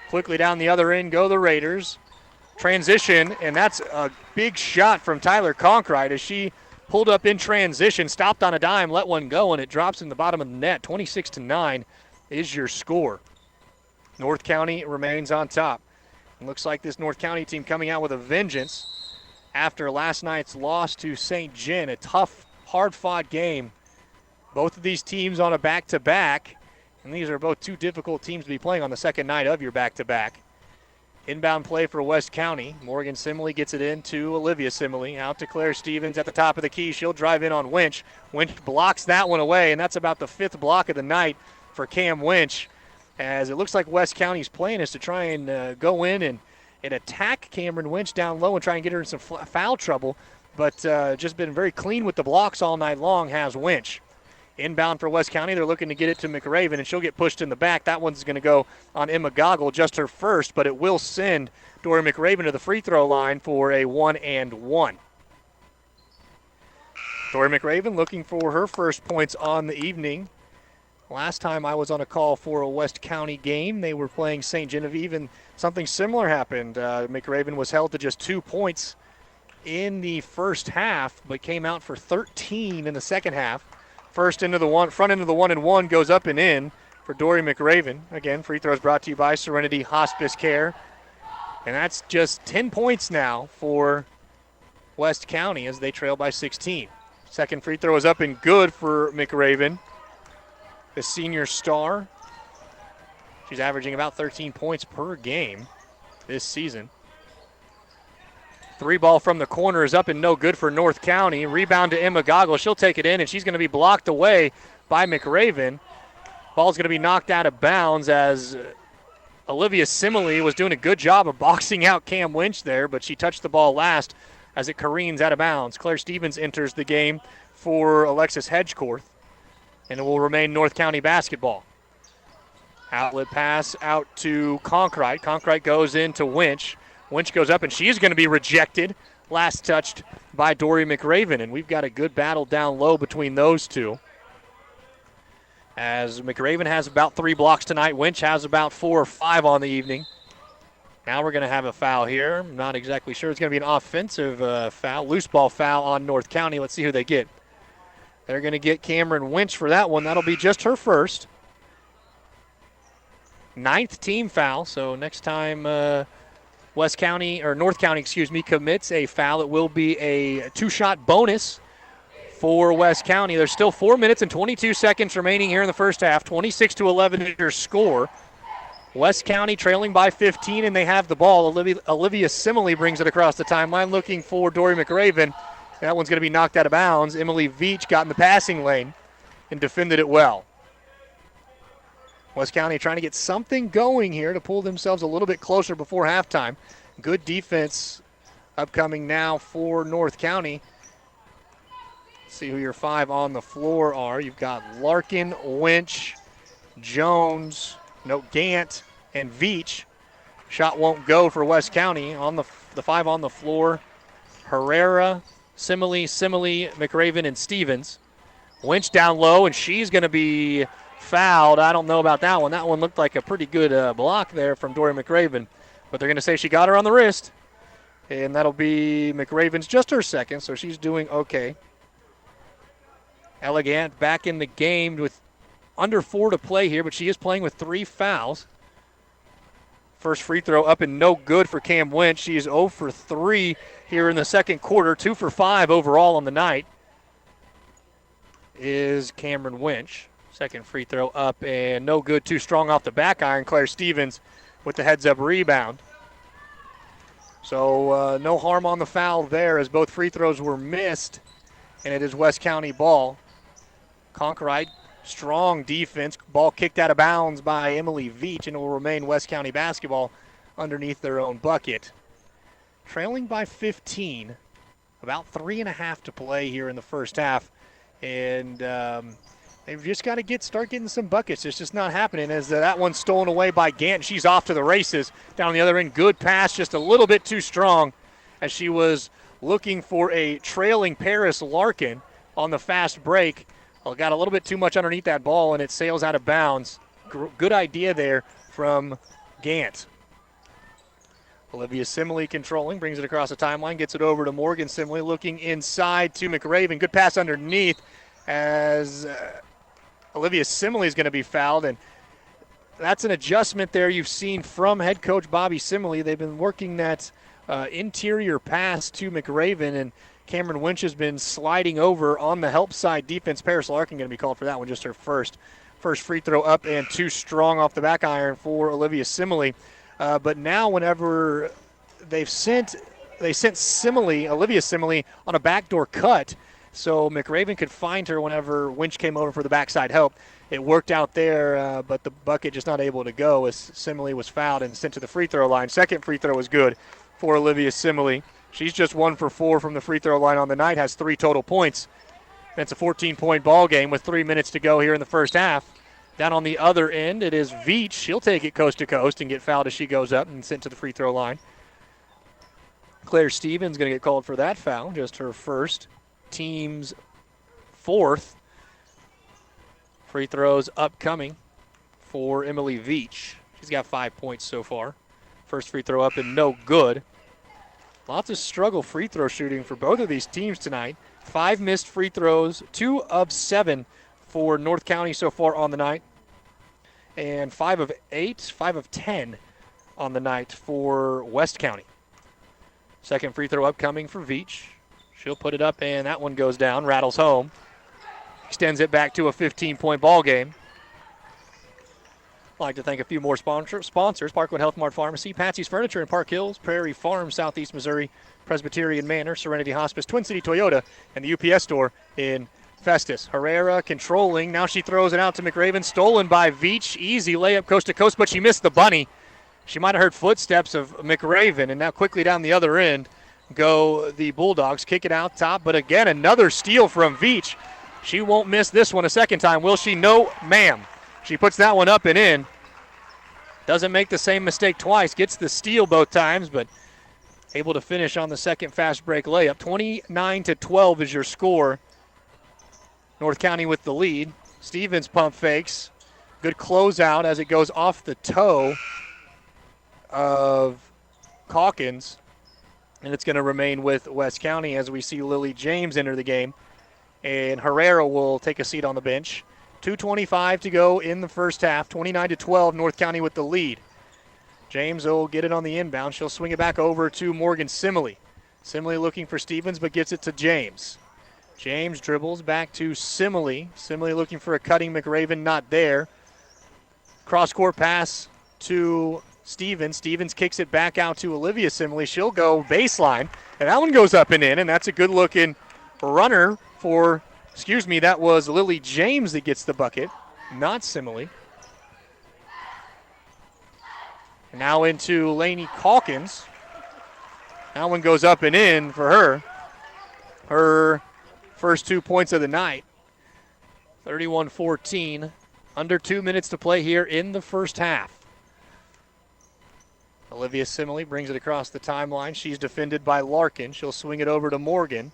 Quickly down the other end go the Raiders. Transition, and that's a big shot from Tyler Conkright as she pulled up in transition, stopped on a dime, let one go, and it drops in the bottom of the net. 26-9 is your score. North County remains on top. It looks like this North County team coming out with a vengeance after last night's loss to St. John. A tough, hard-fought game. Both of these teams on a back-to-back, and these are both two difficult teams to be playing on the second night of your back-to-back. Inbound play for West County. Morgan Simley gets it in to Olivia Simley. Out to Claire Stevens at the top of the key. She'll drive in on Winch. Winch blocks that one away, and that's about the fifth block of the night for Cam Winch. As it looks like West County's plan is to try and go in and attack Cameron Winch down low and try and get her in some foul trouble. But just been very clean with the blocks all night long has Winch. Inbound for West County, they're looking to get it to McRaven, and she'll get pushed in the back. That one's going to go on Emma Goggle, just her first, but it will send Dory McRaven to the free throw line for a 1-and-1. Dory McRaven looking for her first points on the evening. Last time I was on a call for a West County game, they were playing St. Genevieve, and something similar happened. McRaven was held to just 2 points in the first half, but came out for 13 in the second half. First into the one, front into the 1-and-1 goes up and in for Dory McRaven. Again, free throws brought to you by Serenity Hospice Care. And that's just 10 points now for West County as they trail by 16. Second free throw is up and good for McRaven, the senior star. She's averaging about 13 points per game this season. Three ball from the corner is up and no good for North County. Rebound to Emma Goggle. She'll take it in, and she's going to be blocked away by McRaven. Ball's going to be knocked out of bounds as Olivia Simley was doing a good job of boxing out Cam Winch there, but she touched the ball last as it careens out of bounds. Claire Stevens enters the game for Alexis Hedgecorth, and it will remain North County basketball. Outlet pass out to Conkright. Conkright goes into Winch. Winch goes up, and she is going to be rejected. Last touched by Dory McRaven, and we've got a good battle down low between those two. As McRaven has about 3 blocks tonight, Winch has about 4 or 5 on the evening. Now we're going to have a foul here. I'm not exactly sure. It's going to be an offensive foul, loose ball foul on North County. Let's see who they get. They're going to get Cameron Winch for that one. That'll be just her first. 9th team foul, so next time North County, commits a foul, it will be a 2-shot bonus for West County. There's still 4 minutes and 22 seconds remaining here in the first half. 26-11 is your score. West County trailing by 15, and they have the ball. Olivia Simley brings it across the timeline, looking for Dory McRaven. That one's going to be knocked out of bounds. Emily Veach got in the passing lane and defended it well. West County trying to get something going here to pull themselves a little bit closer before halftime. Good defense upcoming now for North County. See who your 5 on the floor are. You've got Larkin, Winch, Jones, Gant, and Veach. Shot won't go for West County. On the 5 on the floor, Herrera, Simley, McRaven, and Stevens. Winch down low, and she's going to be fouled. I don't know about that one. That one looked like a pretty good block there from Dory McRaven. But they're going to say she got her on the wrist. And that'll be McRaven's just her second, so she's doing okay. Elegant back in the game with under 4 to play here, but she is playing with 3 fouls. First free throw up and no good for Cam Winch. She is 0 for 3 here in the second quarter. 2 for 5 overall on the night is Cameron Winch. Second free throw up and no good. Too strong off the back iron. Claire Stevens with the heads-up rebound. So no harm on the foul there as both free throws were missed, and it is West County ball. Conkright, strong defense. Ball kicked out of bounds by Emily Veach, and it will remain West County basketball underneath their own bucket. Trailing by 15 About 3.5 to play here in the first half. And they've just got to start getting some buckets. It's just not happening as that one's stolen away by Gant. She's off to the races down the other end. Good pass, just a little bit too strong as she was looking for a trailing Paris Larkin on the fast break. Got a little bit too much underneath that ball, and it sails out of bounds. Good idea there from Gant. Olivia Simley controlling, brings it across the timeline, gets it over to Morgan Simley, looking inside to McRaven. Good pass underneath as Olivia Simley is going to be fouled, and that's an adjustment there you've seen from head coach Bobby Simley. They've been working that interior pass to McRaven, and Cameron Winch has been sliding over on the help side defense. Paris Larkin going to be called for that one, just her first free throw up and too strong off the back iron for Olivia Simley. But now whenever they sent Olivia Simley on a backdoor cut so McRaven could find her whenever Winch came over for the backside help. It worked out there, but the bucket just not able to go as Simley was fouled and sent to the free throw line. Second free throw was good for Olivia Simley. She's just 1 for 4 from the free throw line on the night, has 3 total points. That's a 14-point ball game with 3 minutes to go here in the first half. Down on the other end, it is Veach. She'll take it coast to coast and get fouled as she goes up and sent to the free throw line. Claire Stevens going to get called for that foul, just her first, team's 4th. Free throws upcoming for Emily Veach. She's got 5 points so far. First free throw up and no good. Lots of struggle free throw shooting for both of these teams tonight. 5 missed free throws, 2 of 7 for North County so far on the night. And 5 of 10 on the night for West County. Second free throw upcoming for Veach. She'll put it up, and that one goes down, rattles home. Extends it back to a 15-point ball game. I'd like to thank a few more sponsors. Parkwood Health Mart Pharmacy, Patsy's Furniture in Park Hills, Prairie Farm, Southeast Missouri, Presbyterian Manor, Serenity Hospice, Twin City Toyota, and the UPS store in Festus. Herrera controlling. Now she throws it out to McRaven. Stolen by Veach. Easy layup coast to coast, but she missed the bunny. She might have heard footsteps of McRaven, and now quickly down the other end go the Bulldogs. Kick it out top, but again, another steal from Veach. She won't miss this one a second time, will she? No, ma'am. She puts that one up and in. Doesn't make the same mistake twice. Gets the steal both times, but able to finish on the second fast break layup. 29-12 is your score. North County with the lead. Stevens pump fakes. Good closeout as it goes off the toe of Calkins. And it's going to remain with West County as we see Lily James enter the game. And Herrera will take a seat on the bench. 2:25 to go in the first half. 29-12, North County with the lead. James will get it on the inbound. She'll swing it back over to Morgan Simley. Simley looking for Stevens, but gets it to James. James dribbles back to Simley. Simley looking for a cutting McRaven, not there. Cross-court pass to Stevens. Stevens kicks it back out to Olivia Simley. She'll go baseline, and that one goes up and in, and that's a good-looking runner for, that was Lily James that gets the bucket, not Simley. Now into Lainey Calkins. That one goes up and in for her. Her first 2 points of the night. 31-14. Under 2 minutes to play here in the first half. Olivia Simley brings it across the timeline. She's defended by Larkin. She'll swing it over to Morgan.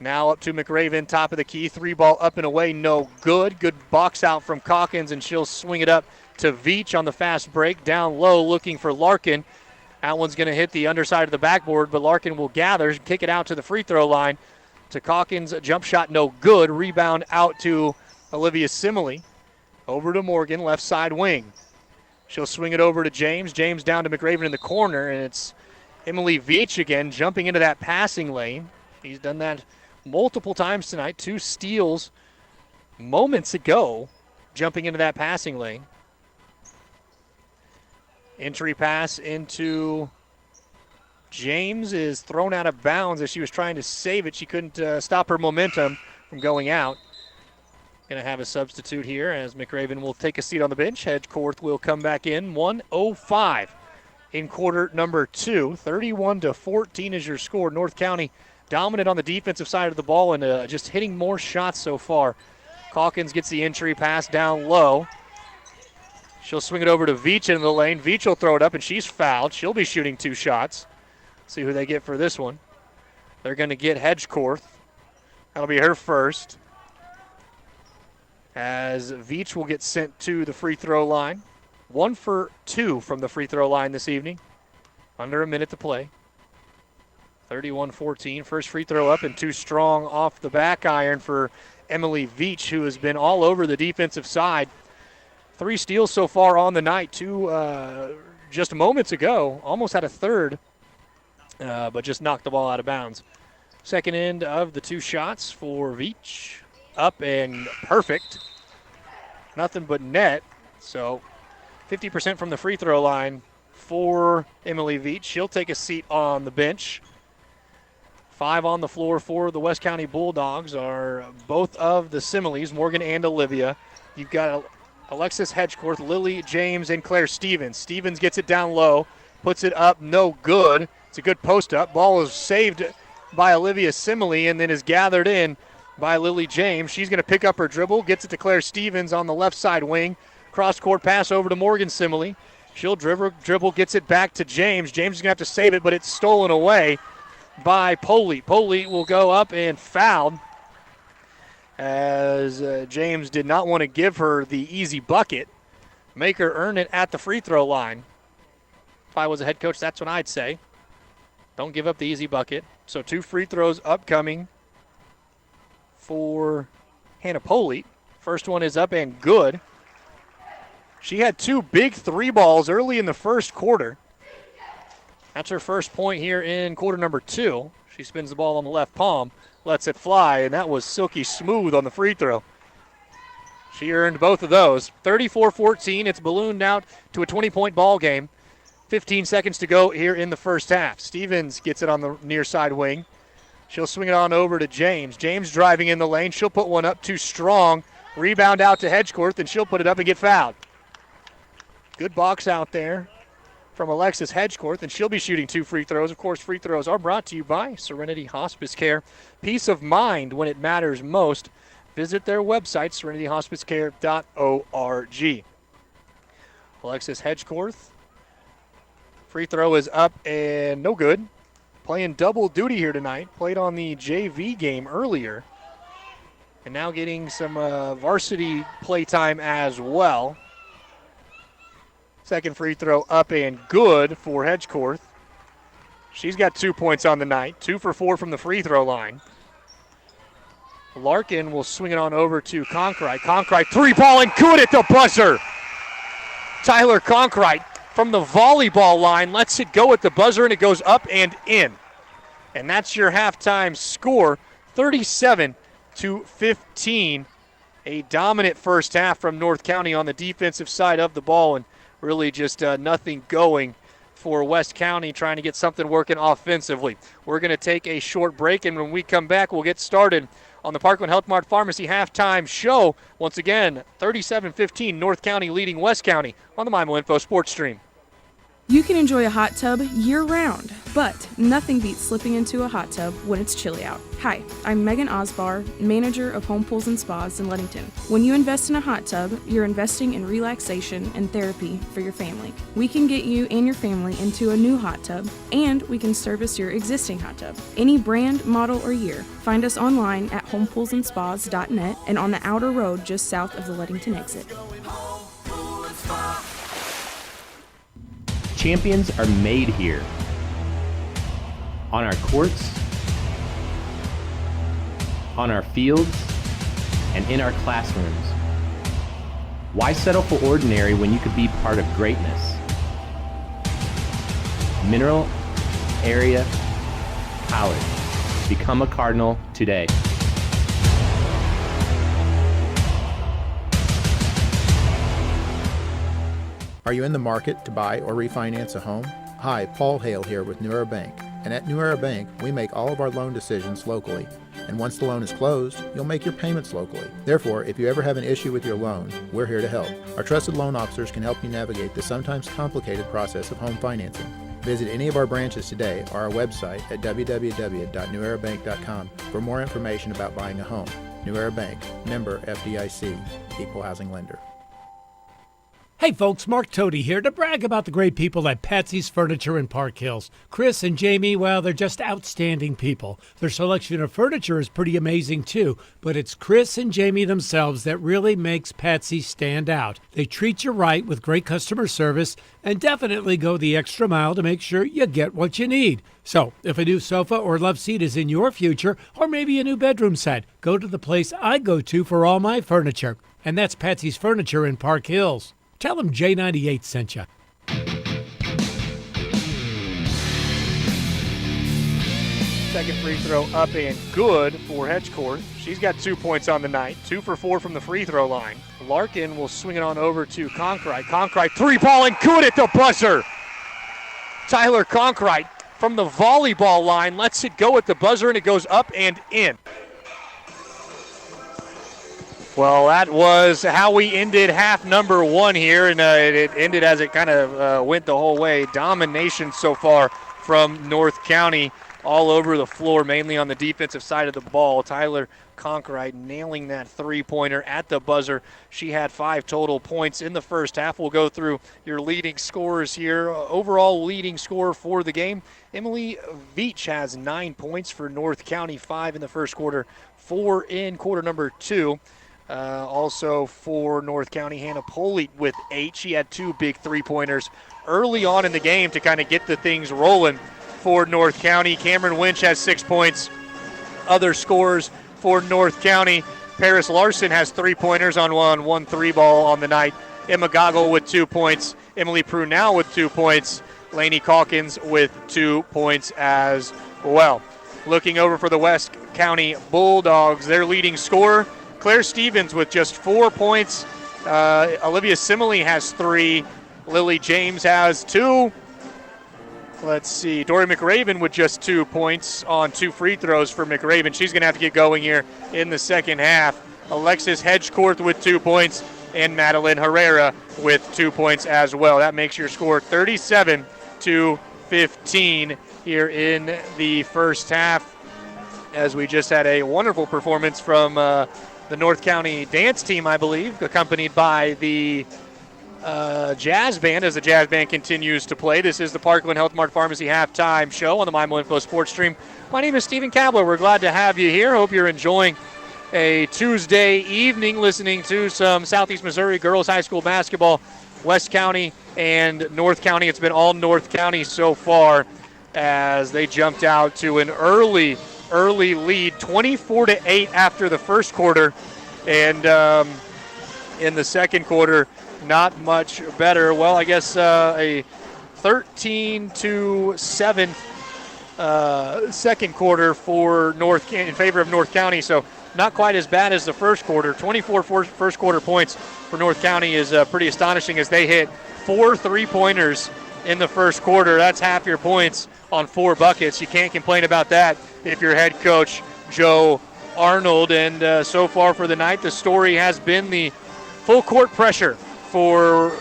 Now up to McRaven, top of the key. 3-ball up and away, no good. Good box out from Calkins, and she'll swing it up to Veach on the fast break. Down low looking for Larkin. That one's going to hit the underside of the backboard, but Larkin will gather, kick it out to the free throw line. To Calkins, a jump shot no good. Rebound out to Olivia Simley. Over to Morgan, left side wing. She'll swing it over to James. James down to McRaven in the corner, and it's Emily Veach again jumping into that passing lane. He's done that multiple times tonight. 2 steals moments ago, jumping into that passing lane. Entry pass into James is thrown out of bounds as she was trying to save it. She couldn't stop her momentum from going out. Going to have a substitute here as McRaven will take a seat on the bench. Hedgecorth will come back in. 1:05 in quarter number 2. 31-14 is your score. North County dominant on the defensive side of the ball and just hitting more shots so far. Calkins gets the entry pass down low. She'll swing it over to Veach in the lane. Veach will throw it up, and she's fouled. She'll be shooting 2 shots. See who they get for this one. They're going to get Hedgecorth. That'll be her first. As Veach will get sent to the free throw line. 1 for 2 from the free throw line this evening. Under a minute to play. 31-14. First free throw up and too strong off the back iron for Emily Veach, who has been all over the defensive side. 3 steals so far on the night. 2 just moments ago. Almost had a third, but just knocked the ball out of bounds. Second end of the 2 shots for Veach. Up and perfect. Nothing but net. So 50% from the free throw line for Emily Veach. She'll take a seat on the bench. 5 on the floor for the West County Bulldogs are both of the Simleys, Morgan and Olivia. You've got Alexis Hedgecorth, Lily James, and Claire Stevens. Stevens gets it down low, puts it up, no good. It's a good post up. Ball is saved by Olivia Simley and then is gathered in by Lily James. She's going to pick up her dribble, gets it to Claire Stevens on the left side wing. Cross-court pass over to Morgan Simley. She'll dribble, gets it back to James. James is going to have to save it, but it's stolen away by Polite. Polite will go up and foul as James did not want to give her the easy bucket. Make her earn it at the free throw line. If I was a head coach, that's what I'd say. Don't give up the easy bucket. So 2 free throws upcoming for Hannah Polite. First one is up and good. She had 2 big 3 balls early in the first quarter. That's her first point here in quarter number 2. She spins the ball on the left palm, lets it fly, and that was silky smooth on the free throw. She earned both of those. 34-14, it's ballooned out to a 20-point ball game. 15 seconds to go here in the first half. Stevens gets it on the near side wing. She'll swing it on over to James. James driving in the lane. She'll put one up too strong. Rebound out to Hedgecorth, and she'll put it up and get fouled. Good box out there from Alexis Hedgecorth, and she'll be shooting 2 free throws. Of course, free throws are brought to you by Serenity Hospice Care. Peace of mind when it matters most. Visit their website, serenityhospicecare.org. Alexis Hedgecorth. Free throw is up and no good. Playing double duty here tonight. Played on the JV game earlier. And now getting some varsity play time as well. Second free throw up and good for Hedgecorth. She's got 2 points on the night. 2 for 4 from the free throw line. Larkin will swing it on over to Conkright. Conkright, 3-ball and good at the buzzer. Tyler Conkright from the volleyball line lets it go at the buzzer, and it goes up and in. And that's your halftime score, 37-15. A dominant first half from North County on the defensive side of the ball, and really just nothing going for West County trying to get something working offensively. We're going to take a short break, and when we come back, we'll get started on the Parkland Health Mart Pharmacy halftime show. Once again, 37-15, North County leading West County on the Mimo Info Sports Stream. You can enjoy a hot tub year-round, but nothing beats slipping into a hot tub when it's chilly out. Hi, I'm Megan Osbar, manager of Home Pools and Spas in Ludington. When you invest in a hot tub, you're investing in relaxation and therapy for your family. We can get you and your family into a new hot tub, and we can service your existing hot tub. Any brand, model, or year. Find us online at homepoolsandspas.net and on the outer road just south of the Ludington exit. Champions are made here. On our courts, on our fields, and in our classrooms. Why settle for ordinary when you could be part of greatness? Mineral Area College. Become a Cardinal today. Are you in the market to buy or refinance a home? Hi, Paul Hale here with New Era Bank. And at New Era Bank, we make all of our loan decisions locally. And once the loan is closed, you'll make your payments locally. Therefore, if you ever have an issue with your loan, we're here to help. Our trusted loan officers can help you navigate the sometimes complicated process of home financing. Visit any of our branches today or our website at www.newerabank.com for more information about buying a home. New Era Bank, member FDIC, equal housing lender. Hey folks, Mark Toady here to brag about the great people at Patsy's Furniture in Park Hills. Chris and Jamie, well, they're just outstanding people. Their selection of furniture is pretty amazing too, but it's Chris and Jamie themselves that really makes Patsy stand out. They treat you right with great customer service and definitely go the extra mile to make sure you get what you need. So, if a new sofa or love seat is in your future, or maybe a new bedroom set, go to the place I go to for all my furniture. And that's Patsy's Furniture in Park Hills. Tell them J98 sent you. Second free throw up and good for Hedgecourt. She's got 2 points on the night, 2 for 4 from the free throw line. Larkin will swing it on over to Conkright. Conkright, three ball and good at the buzzer. Tyler Conkright from the volleyball line lets it go at the buzzer, and it goes up and in. Well, that was how we ended half number one here, and it ended as it kind of went the whole way. Domination so far from North County all over the floor, mainly on the defensive side of the ball. Tyler Conkright nailing that three-pointer at the buzzer. She had 5 total points in the first half. We'll go through your leading scorers here. Overall leading scorer for the game, Emily Veach has 9 points for North County, 5 in the first quarter, 4 in quarter number 2. Also for North County, Hannah Polite with 8. She had 2 big three-pointers early on in the game to kind of get the things rolling for North County. Cameron Winch has 6 points. Other scorers for North County, Paris Larson has 3-pointers on one three-ball on the night. Emma Goggle with 2 points. Emily Prunell with 2 points. Lainey Calkins with 2 points as well. Looking over for the West County Bulldogs, their leading scorer, Claire Stevens with just 4 points. Olivia Simley has 3. Lily James has 2. Let's see, Dory McRaven with just 2 points on 2 free throws for McRaven. She's going to have to get going here in the second half. Alexis Hedgecourt with 2 points, and Madeline Herrera with 2 points as well. That makes your score 37-15 here in the first half, as we just had a wonderful performance from the North County dance team, I believe, accompanied by the jazz band as the jazz band continues to play. This is the Parkland Health Mart Pharmacy halftime show on the MyMO Info Sports Stream. My name is Stephen Kabler. We're glad to have you here. Hope you're enjoying a Tuesday evening listening to some Southeast Missouri girls high school basketball. West County and North County. It's been all North County so far as they jumped out to an early lead, 24-8 after the first quarter, and in the second quarter, not much better. Well, I guess a 13-7 second quarter for in favor of North County, so not quite as bad as the first quarter. 24 first quarter points for North County is pretty astonishing, as they hit 4 3-pointers in the first quarter. That's half your points on 4 buckets. You can't complain about that if you're head coach Joe Arnold. And so far for the night, the story has been the full court pressure for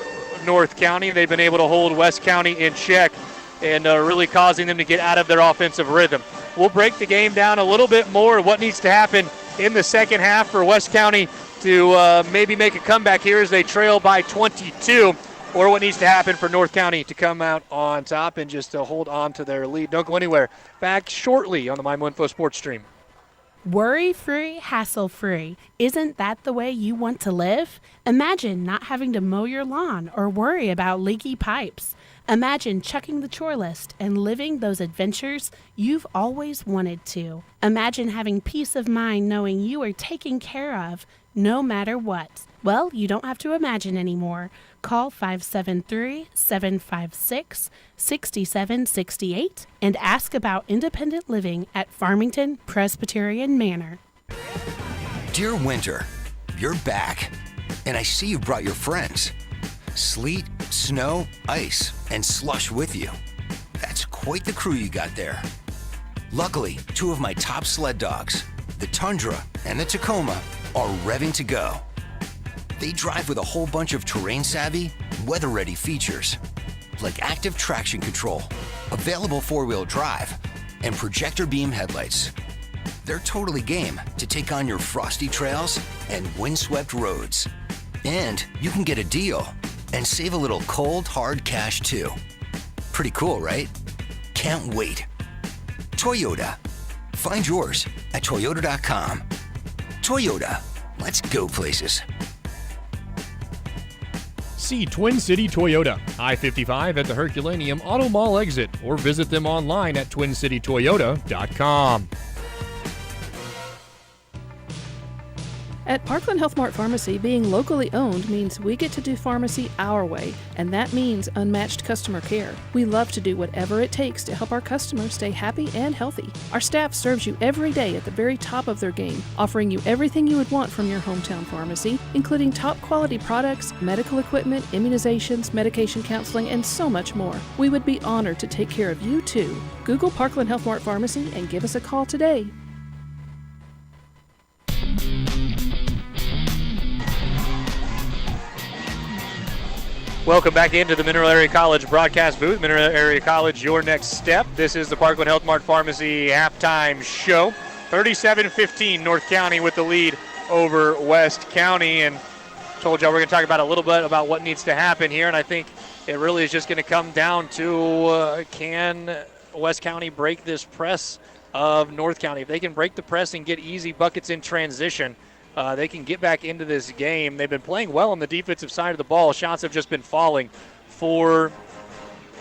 North County. They've been able to hold West County in check and really causing them to get out of their offensive rhythm. We'll break the game down a little bit more, what needs to happen in the second half for West County to maybe make a comeback here as they trail by 22, or what needs to happen for North County to come out on top and just hold on to their lead. Don't go anywhere. Back shortly on the MyMO Info Sports Stream. Worry-free, hassle-free. Isn't that the way you want to live? Imagine not having to mow your lawn or worry about leaky pipes. Imagine checking the chore list and living those adventures you've always wanted to. Imagine having peace of mind knowing you are taken care of no matter what. Well, you don't have to imagine anymore. Call 573-756-6768 and ask about independent living at Farmington Presbyterian Manor. Dear Winter, you're back, and I see you brought your friends. Sleet, snow, ice, and slush with you. That's quite the crew you got there. Luckily, 2 of my top sled dogs, the Tundra and the Tacoma, are revving to go. They drive with a whole bunch of terrain-savvy, weather-ready features, like active traction control, available four-wheel drive, and projector beam headlights. They're totally game to take on your frosty trails and windswept roads. And you can get a deal and save a little cold, hard cash too. Pretty cool, right? Can't wait. Toyota. Find yours at toyota.com. Toyota, let's go places. See Twin City Toyota, I-55 at the Herculaneum Auto Mall exit, or visit them online at twincitytoyota.com. At Parkland Health Mart Pharmacy, being locally owned means we get to do pharmacy our way, and that means unmatched customer care. We love to do whatever it takes to help our customers stay happy and healthy. Our staff serves you every day at the very top of their game, offering you everything you would want from your hometown pharmacy, including top quality products, medical equipment, immunizations, medication counseling, and so much more. We would be honored to take care of you too. Google Parkland Health Mart Pharmacy and give us a call today. Welcome back into the Mineral Area College broadcast booth. Mineral Area College, your next step. This is the Parkland Health Mart Pharmacy halftime show. 37-15, North County with the lead over West County. And told y'all we're going to talk about a little bit about what needs to happen here. And I think it really is just going to come down to can West County break this press of North County? If they can break the press and get easy buckets in transition, they can get back into this game. They've been playing well on the defensive side of the ball. Shots have just been falling for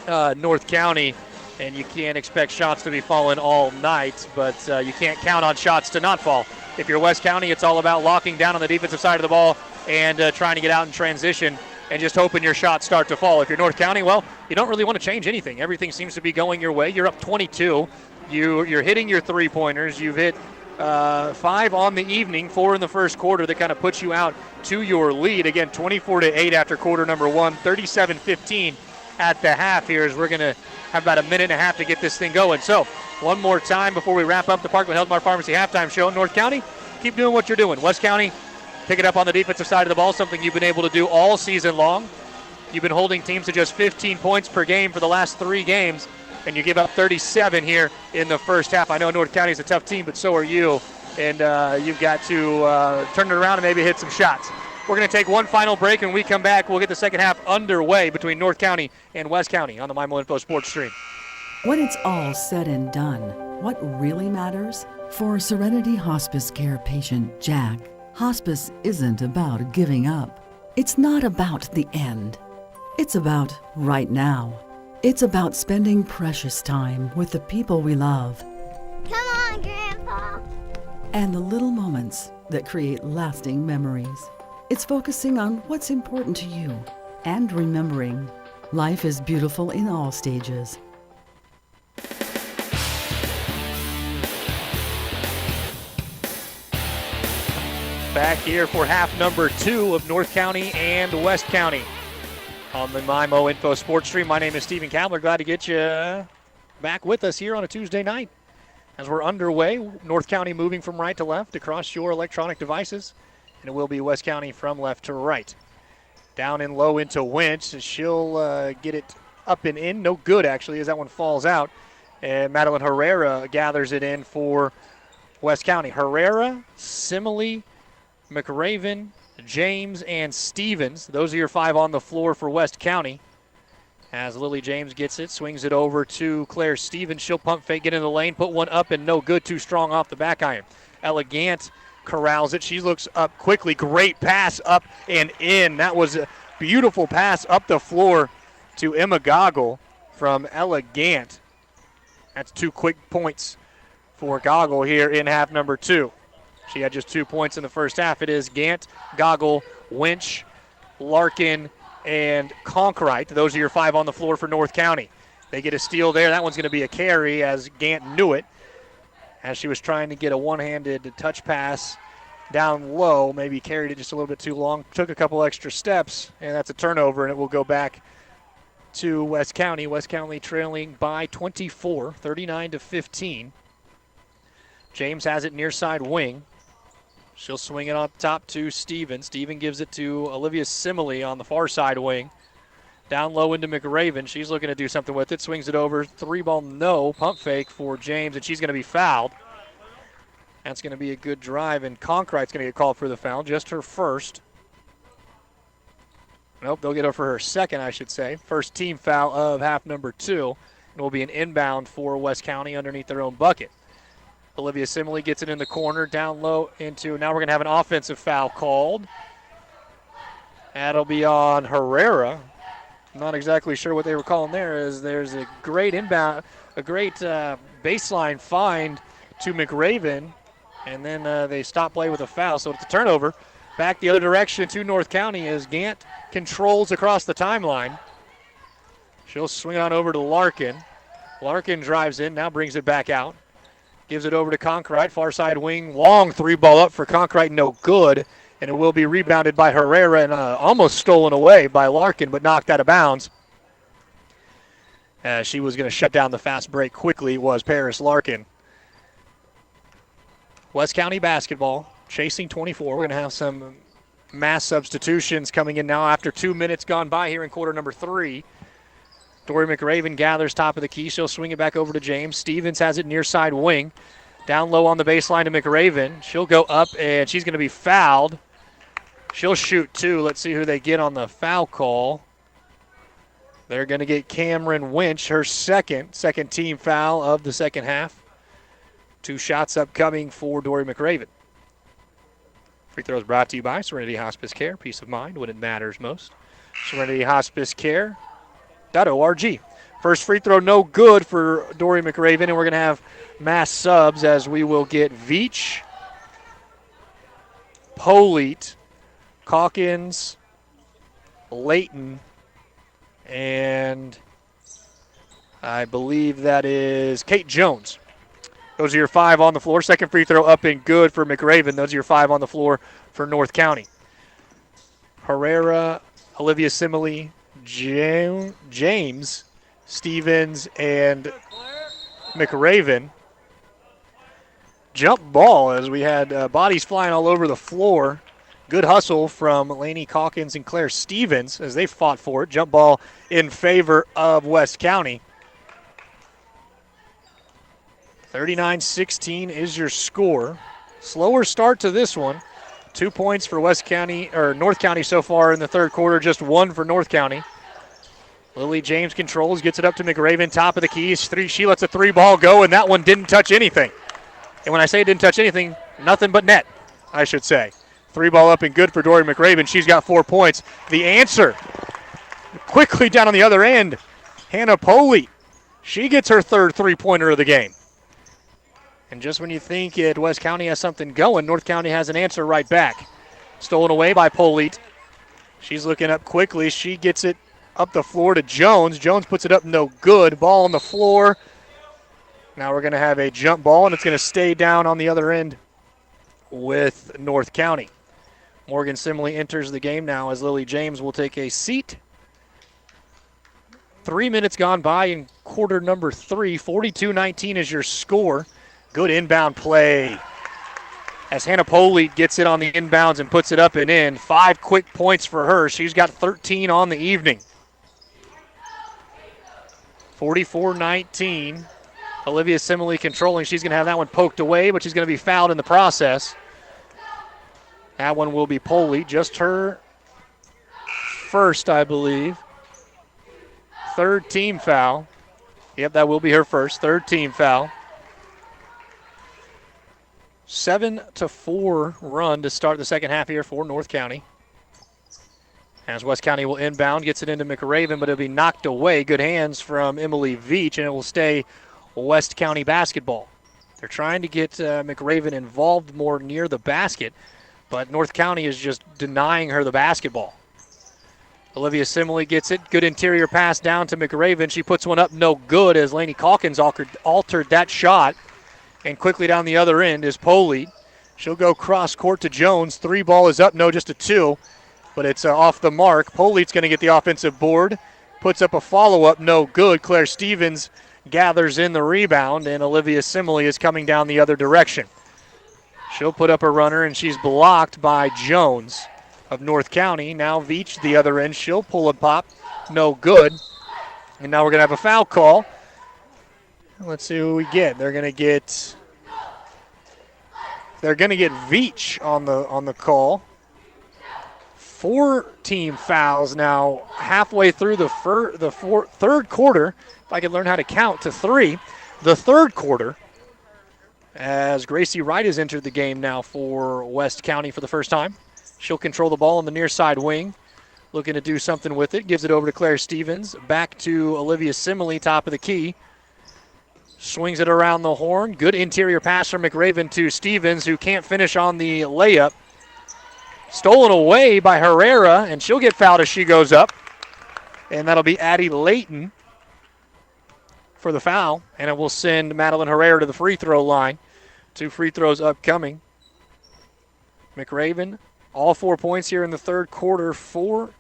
North County, and you can't expect shots to be falling all night, but you can't count on shots to not fall. If you're West County, it's all about locking down on the defensive side of the ball and trying to get out in transition and just hoping your shots start to fall. If you're North County, well, you don't really want to change anything. Everything seems to be going your way. You're up 22. You're hitting your three-pointers. You've hit 5 on the evening, 4 in the first quarter that kind of puts you out to your lead. Again, 24-8 after quarter number 1, 37-15 at the half here as we're going to have about a minute and a half to get this thing going. So one more time before we wrap up the Parkland Health Mart Pharmacy halftime show. North County, keep doing what you're doing. West County, pick it up on the defensive side of the ball, something you've been able to do all season long. You've been holding teams to just 15 points per game for the last 3 games. And you give up 37 here in the first half. I know North County is a tough team, but so are you. And you've got to turn it around and maybe hit some shots. We're going to take one final break, and when we come back, we'll get the second half underway between North County and West County on the MyMo Info Sports Stream. When it's all said and done, what really matters? For Serenity Hospice Care patient Jack, hospice isn't about giving up. It's not about the end. It's about right now. It's about spending precious time with the people we love. Come on, Grandpa. And the little moments that create lasting memories. It's focusing on what's important to you and remembering life is beautiful in all stages. Back here for half number 2 of North County and West County on the MyMo Info Sports Stream. My name is Stephen Cavler. Glad to get you back with us here on a Tuesday night as we're underway. North County moving from right to left across your electronic devices, and it will be West County from left to right. Down and low into Winch. She'll get it up and in. No good, actually, as that one falls out. And Madeline Herrera gathers it in for West County. Herrera, Simley, McRaven, James, and Stevens. Those are your 5 on the floor for West County. As Lily James gets it, swings it over to Claire Stevens. She'll pump fake, get in the lane, put one up and no good. Too strong off the back iron. Elegant corrals it. She looks up quickly. Great pass up and in. That was a beautiful pass up the floor to Emma Goggle from Elegant. That's 2 quick points for Goggle here in half number 2. She had just 2 points in the first half. It is Gant, Goggle, Winch, Larkin, and Conkright. Those are your 5 on the floor for North County. They get a steal there. That one's going to be a carry as Gant knew it. As she was trying to get a one-handed touch pass down low, maybe carried it just a little bit too long, took a couple extra steps, and that's a turnover, and it will go back to West County. West County trailing by 24, 39-15. James has it near side wing. She'll swing it on top to Steven. Steven gives it to Olivia Simley on the far side wing. Down low into McRaven. She's looking to do something with it. Swings it over. 3-ball, no. Pump fake for James, and she's going to be fouled. That's going to be a good drive, and Conkrite's going to get called for the foul. Just her first. Nope, they'll get her for her second, I should say. First team foul of half number 2. It will be an inbound for West County underneath their own bucket. Olivia Simley gets it in the corner, down low into, now we're going to have an offensive foul called. That'll be on Herrera. I'm not exactly sure what they were calling there, as there's a great inbound, a great baseline find to McRaven, and then they stop play with a foul, so it's a turnover. Back the other direction to North County as Gant controls across the timeline. She'll swing on over to Larkin. Larkin drives in, now brings it back out. Gives it over to Conkrite, far side wing. Long 3-ball up for Conkrite, no good. And it will be rebounded by Herrera and almost stolen away by Larkin, but knocked out of bounds. She was going to shut down the fast break quickly, was Paris Larkin. West County basketball, chasing 24. We're going to have some mass substitutions coming in now after 2 minutes gone by here in quarter number 3. Dory McRaven gathers top of the key. She'll swing it back over to James. Stevens has it near side wing. Down low on the baseline to McRaven. She'll go up, and she's going to be fouled. She'll shoot 2. Let's see who they get on the foul call. They're going to get Cameron Winch, her second team foul of the second half. 2 shots upcoming for Dory McRaven. Free throws brought to you by Serenity Hospice Care. Peace of mind when it matters most. Serenity Hospice Care. .org. First free throw, no good for Dory McRaven, and we're going to have mass subs as we will get Veach, Polite, Calkins, Layton, and I believe that is Kate Jones. Those are your 5 on the floor. Second free throw up and good for McRaven. Those are your 5 on the floor for North County. Herrera, Olivia Simley, James, Stevens, and McRaven. Jump ball as we had bodies flying all over the floor. Good hustle from Lainey Calkins and Claire Stevens as they fought for it. Jump ball in favor of West County. 39-16 is your score. Slower start to this one. 2 points for North County so far in the third quarter, just 1 for North County. Lily James controls, gets it up to McRaven, top of the keys. She lets a 3-ball go, and that one didn't touch anything. And when I say it didn't touch anything, nothing but net, I should say. 3-ball up and good for Dory McRaven. She's got 4 points. The answer, quickly down on the other end, Hannah Poley. She gets her third 3-pointer of the game. And just when you think West County has something going, North County has an answer right back. Stolen away by Polite. She's looking up quickly. She gets it up the floor to Jones. Jones puts it up, no good. Ball on the floor. Now we're going to have a jump ball, and it's going to stay down on the other end with North County. Morgan Simley enters the game now as Lily James will take a seat. 3 minutes gone by in quarter number 3. 42-19 is your score. Good inbound play as Hannah Polite gets it on the inbounds and puts it up and in. 5 quick points for her. She's got 13 on the evening. 44-19. Olivia Simley controlling. She's going to have that one poked away, but she's going to be fouled in the process. That one will be Polite. Just her first, I believe. Third team foul. Yep, that will be her first. Third team foul. 7-4 run to start the second half here for North County. As West County will inbound, gets it into McRaven, but it'll be knocked away. Good hands from Emily Veach, and it will stay West County basketball. They're trying to get McRaven involved more near the basket, but North County is just denying her the basketball. Olivia Simley gets it. Good interior pass down to McRaven. She puts one up, no good, as Lainey Calkins altered that shot. And quickly down the other end is Polite. She'll go cross court to Jones. 3-ball is up, no, just a 2. But it's off the mark. Polite's going to get the offensive board. Puts up a follow-up, no good. Claire Stevens gathers in the rebound, and Olivia Simley is coming down the other direction. She'll put up a runner, and she's blocked by Jones of North County. Now Veach the other end. She'll pull a pop. no good. And now we're going to have a foul call. Let's see who we get. They're going to get Veach on the call. 4 team fouls now halfway through the third quarter. If I could learn how to count to 3. The third quarter, as Gracie Wright has entered the game now for West County for the first time. She'll control the ball on the near side wing. Looking to do something with it. Gives it over to Claire Stevens. Back to Olivia Simley, top of the key. Swings it around the horn. Good interior pass from McRaven to Stevens, who can't finish on the layup. Stolen away by Herrera, and she'll get fouled as she goes up. And that'll be Addie Layton for the foul. And it will send Madeline Herrera to the free throw line. 2 free throws upcoming. McRaven, all 4 points here in the third quarter for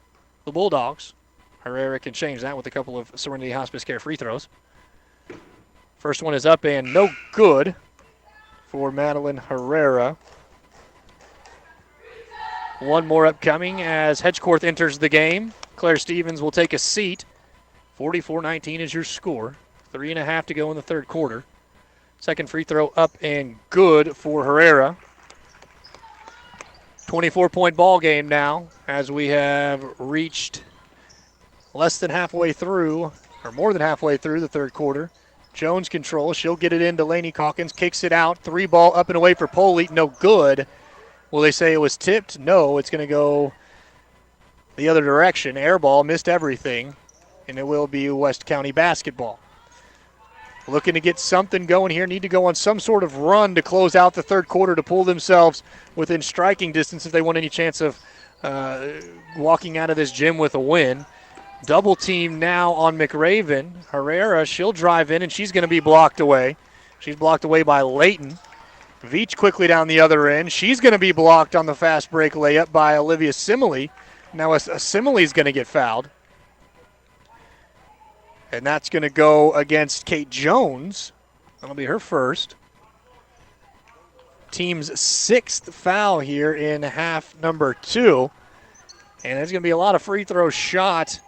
the Bulldogs. Herrera can change that with a couple of Serenity Hospice Care free throws. First one is up and no good for Madeline Herrera. One more upcoming as Hedgecourt enters the game. Claire Stevens will take a seat. 44-19 is your score. 3.5 to go in the third quarter. Second free throw up and good for Herrera. 24-point ball game now as we have reached less than halfway through, or more than halfway through the third quarter. Jones control. She'll get it into Lainey Calkins. Kicks it out. 3 ball up and away for Polite. No good. Will they say it was tipped? No, it's going to go the other direction. Air ball, missed everything, and it will be West County basketball. Looking to get something going here. Need to go on some sort of run to close out the third quarter to pull themselves within striking distance if they want any chance of walking out of this gym with a win. Double team now on McRaven. Herrera, she'll drive in, and she's going to be blocked away. She's blocked away by Layton. Veach quickly down the other end. She's going to be blocked on the fast break layup by Olivia Simley. Now Simley's going to get fouled. And that's going to go against Kate Jones. That'll be her first. Team's 6th foul here in half number 2. And there's going to be a lot of free throw shot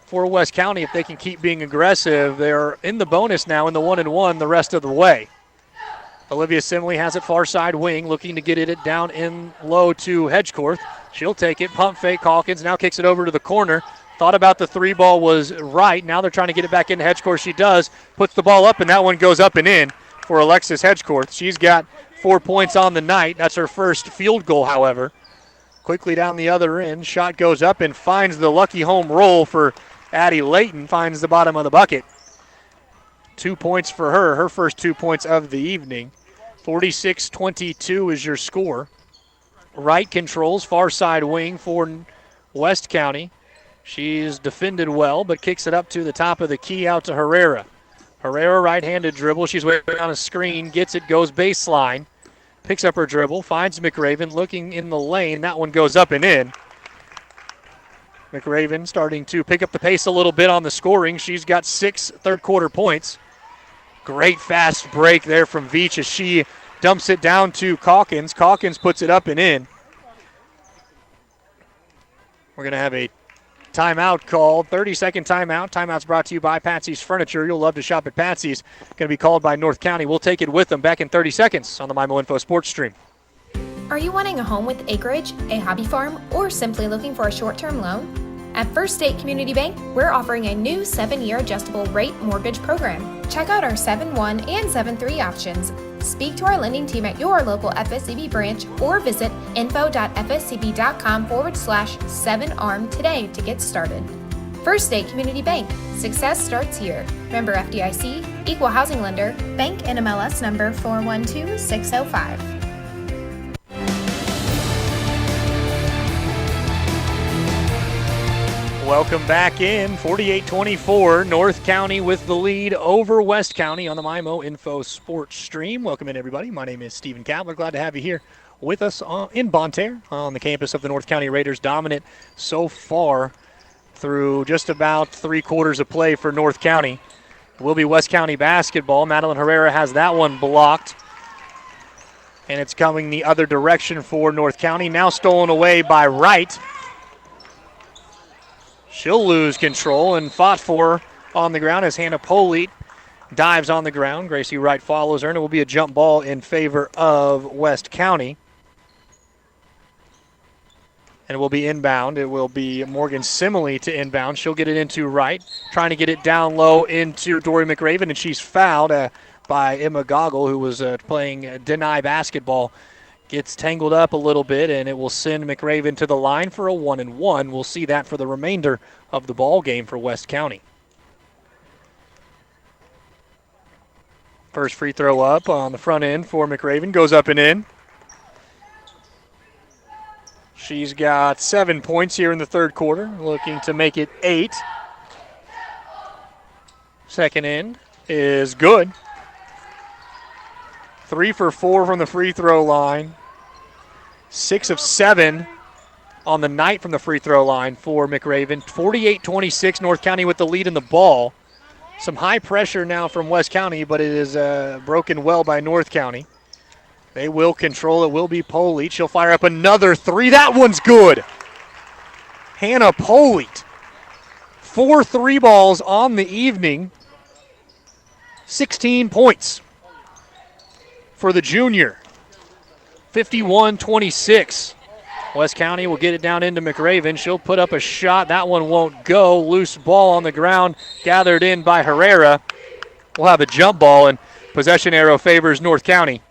for West County if they can keep being aggressive. They're in the bonus now in the 1-and-1 the rest of the way. Olivia Simley has it far side wing, looking to get it down in low to Hedgecourt. She'll take it, pump fake. Calkins now kicks it over to the corner. Thought about the 3 ball was right. Now they're trying to get it back into Hedgecourt. She does. Puts the ball up, and that one goes up and in for Alexis Hedgecourt. She's got 4 points on the night. That's her first field goal, however. Quickly down the other end. Shot goes up and finds the lucky home roll for Addie Layton. Finds the bottom of the bucket. 2 points for her. Her first 2 points of the evening. 46-22 is your score. Wright controls far side wing for West County. She's defended well, but kicks it up to the top of the key out to Herrera. Herrera right-handed dribble. She's waiting on a screen. Gets it, goes baseline. Picks up her dribble, finds McRaven looking in the lane. That one goes up and in. McRaven starting to pick up the pace a little bit on the scoring. She's got 6 third-quarter points. Great fast break there from Veach as she dumps it down to Calkins. Calkins puts it up and in. We're going to have a timeout called, 30-second timeout. Timeout's brought to you by Patsy's Furniture. You'll love to shop at Patsy's. Going to be called by North County. We'll take it with them back in 30 seconds on the MIMO Info Sports Stream. Are you wanting a home with acreage, a hobby farm, or simply looking for a short-term loan? At First State Community Bank, we're offering a new 7-year adjustable rate mortgage program. Check out our 7-1 and 7-3 options. Speak to our lending team at your local FSCB branch or visit info.fscb.com/7ARM today to get started. First State Community Bank. Success starts here. Member FDIC, Equal Housing Lender, Bank NMLS number 412605. Welcome back in. 48-24, North County with the lead over West County on the MIMO Info Sports Stream. Welcome in, everybody. My name is Stephen Kapler. Glad to have you here with us in Bonne Terre on the campus of the North County Raiders. Dominant so far through just about 3 quarters of play for North County. It will be West County basketball. Madeline Herrera has that one blocked. And it's coming the other direction for North County. Now stolen away by Wright. She'll lose control and fought for on the ground as Hannah Polite dives on the ground. Gracie Wright follows her, and it will be a jump ball in favor of West County. And it will be inbound. It will be Morgan Simley to inbound. She'll get it into Wright, trying to get it down low into Dory McRaven, and she's fouled by Emma Goggle, who was playing deny basketball. Gets tangled up a little bit, and it will send McRaven to the line for a 1-and-1. We'll see that for the remainder of the ball game for West County. First free throw up on the front end for McRaven. Goes up and in. She's got 7 points here in the third quarter, looking to make it 8. Second end is good. 3 for 4 from the free throw line. 6 of 7 on the night from the free throw line for McRaven. 48-26, North County with the lead in the ball. Some high pressure now from West County, but it is broken well by North County. They will control it. Will be Polite. She'll fire up another 3. That one's good. Hannah Polite. 4 3 balls on the evening. 16 points for the junior. 51-26. West County will get it down into McRaven. She'll put up a shot. That one won't go. Loose ball on the ground, gathered in by Herrera. We'll have a jump ball, and possession arrow favors North County.